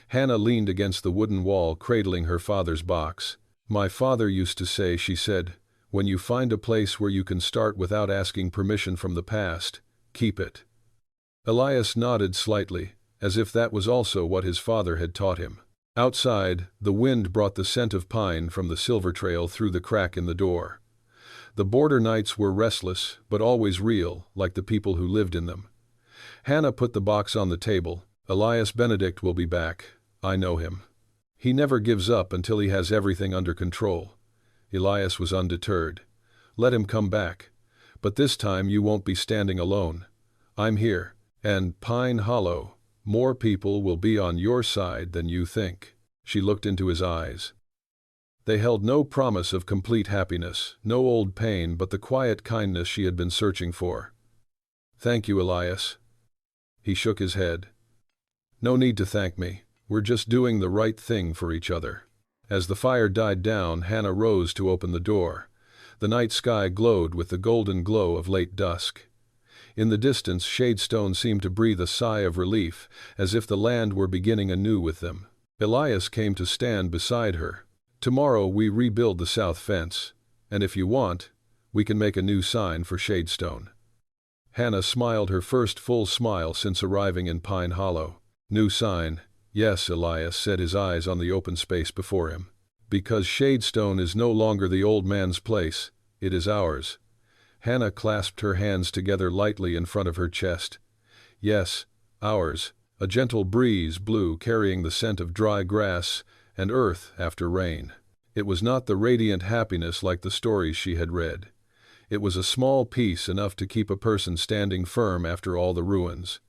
Hannah leaned against the wooden wall, cradling her father's box. "My father used to say," she said, "when you find a place where you can start without asking permission from the past, keep it." Elias nodded slightly, as if that was also what his father had taught him. Outside, the wind brought the scent of pine from the silver trail through the crack in the door. The border nights were restless, but always real, like the people who lived in them. Hannah put the box on the table. "Elias Benedict will be back. I know him. He never gives up until he has everything under control." Elias was undeterred. "Let him come back. But this time you won't be standing alone. I'm here. And Pine Hollow, more people will be on your side than you think." She looked into his eyes. They held no promise of complete happiness, no old pain, but the quiet kindness she had been searching for. "Thank you, Elias." He shook his head. "No need to thank me. We're just doing the right thing for each other." As the fire died down, Hannah rose to open the door. The night sky glowed with the golden glow of late dusk. In the distance, Shadestone seemed to breathe a sigh of relief, as if the land were beginning anew with them. Elias came to stand beside her. "Tomorrow we rebuild the south fence, and if you want, we can make a new sign for Shadestone." Hannah smiled, her first full smile since arriving in Pine Hollow. "New sign, yes," Elias said, his eyes on the open space before him. "Because Shadestone is no longer the old man's place, it is ours." Hannah clasped her hands together lightly in front of her chest. "Yes, ours." A gentle breeze blew, carrying the scent of dry grass and earth after rain. It was not the radiant happiness like the stories she had read. It was a small peace, enough to keep a person standing firm after all the ruins.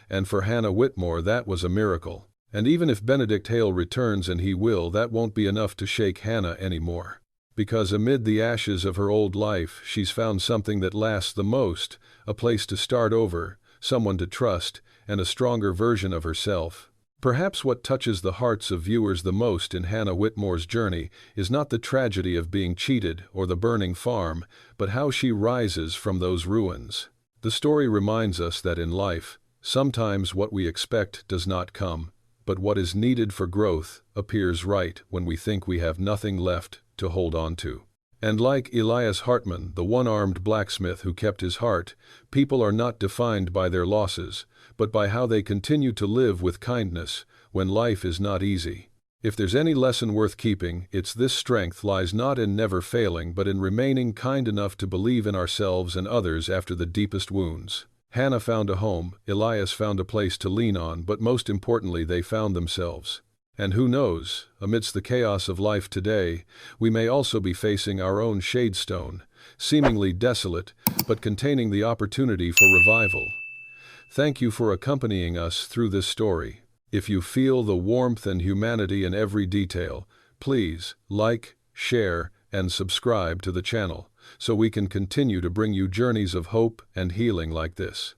And for Hannah Whitmore that was a miracle. And even if Benedict Hale returns, and he will, that won't be enough to shake Hannah anymore. Because amid the ashes of her old life, she's found something that lasts the most, a place to start over, someone to trust, and a stronger version of herself. Perhaps what touches the hearts of viewers the most in Hannah Whitmore's journey is not the tragedy of being cheated or the burning farm, but how she rises from those ruins. The story reminds us that in life, sometimes what we expect does not come, but what is needed for growth appears right when we think we have nothing left to hold on to. And like Elias Hartman, the one-armed blacksmith who kept his heart, people are not defined by their losses, but by how they continue to live with kindness when life is not easy. If there's any lesson worth keeping, it's this: strength lies not in never failing, but in remaining kind enough to believe in ourselves and others after the deepest wounds. Hannah found a home, Elias found a place to lean on, but most importantly they found themselves. And who knows, amidst the chaos of life today, we may also be facing our own Shadestone, seemingly desolate, but containing the opportunity for revival. Thank you for accompanying us through this story. If you feel the warmth and humanity in every detail, please like, share, and subscribe to the channel, so we can continue to bring you journeys of hope and healing like this.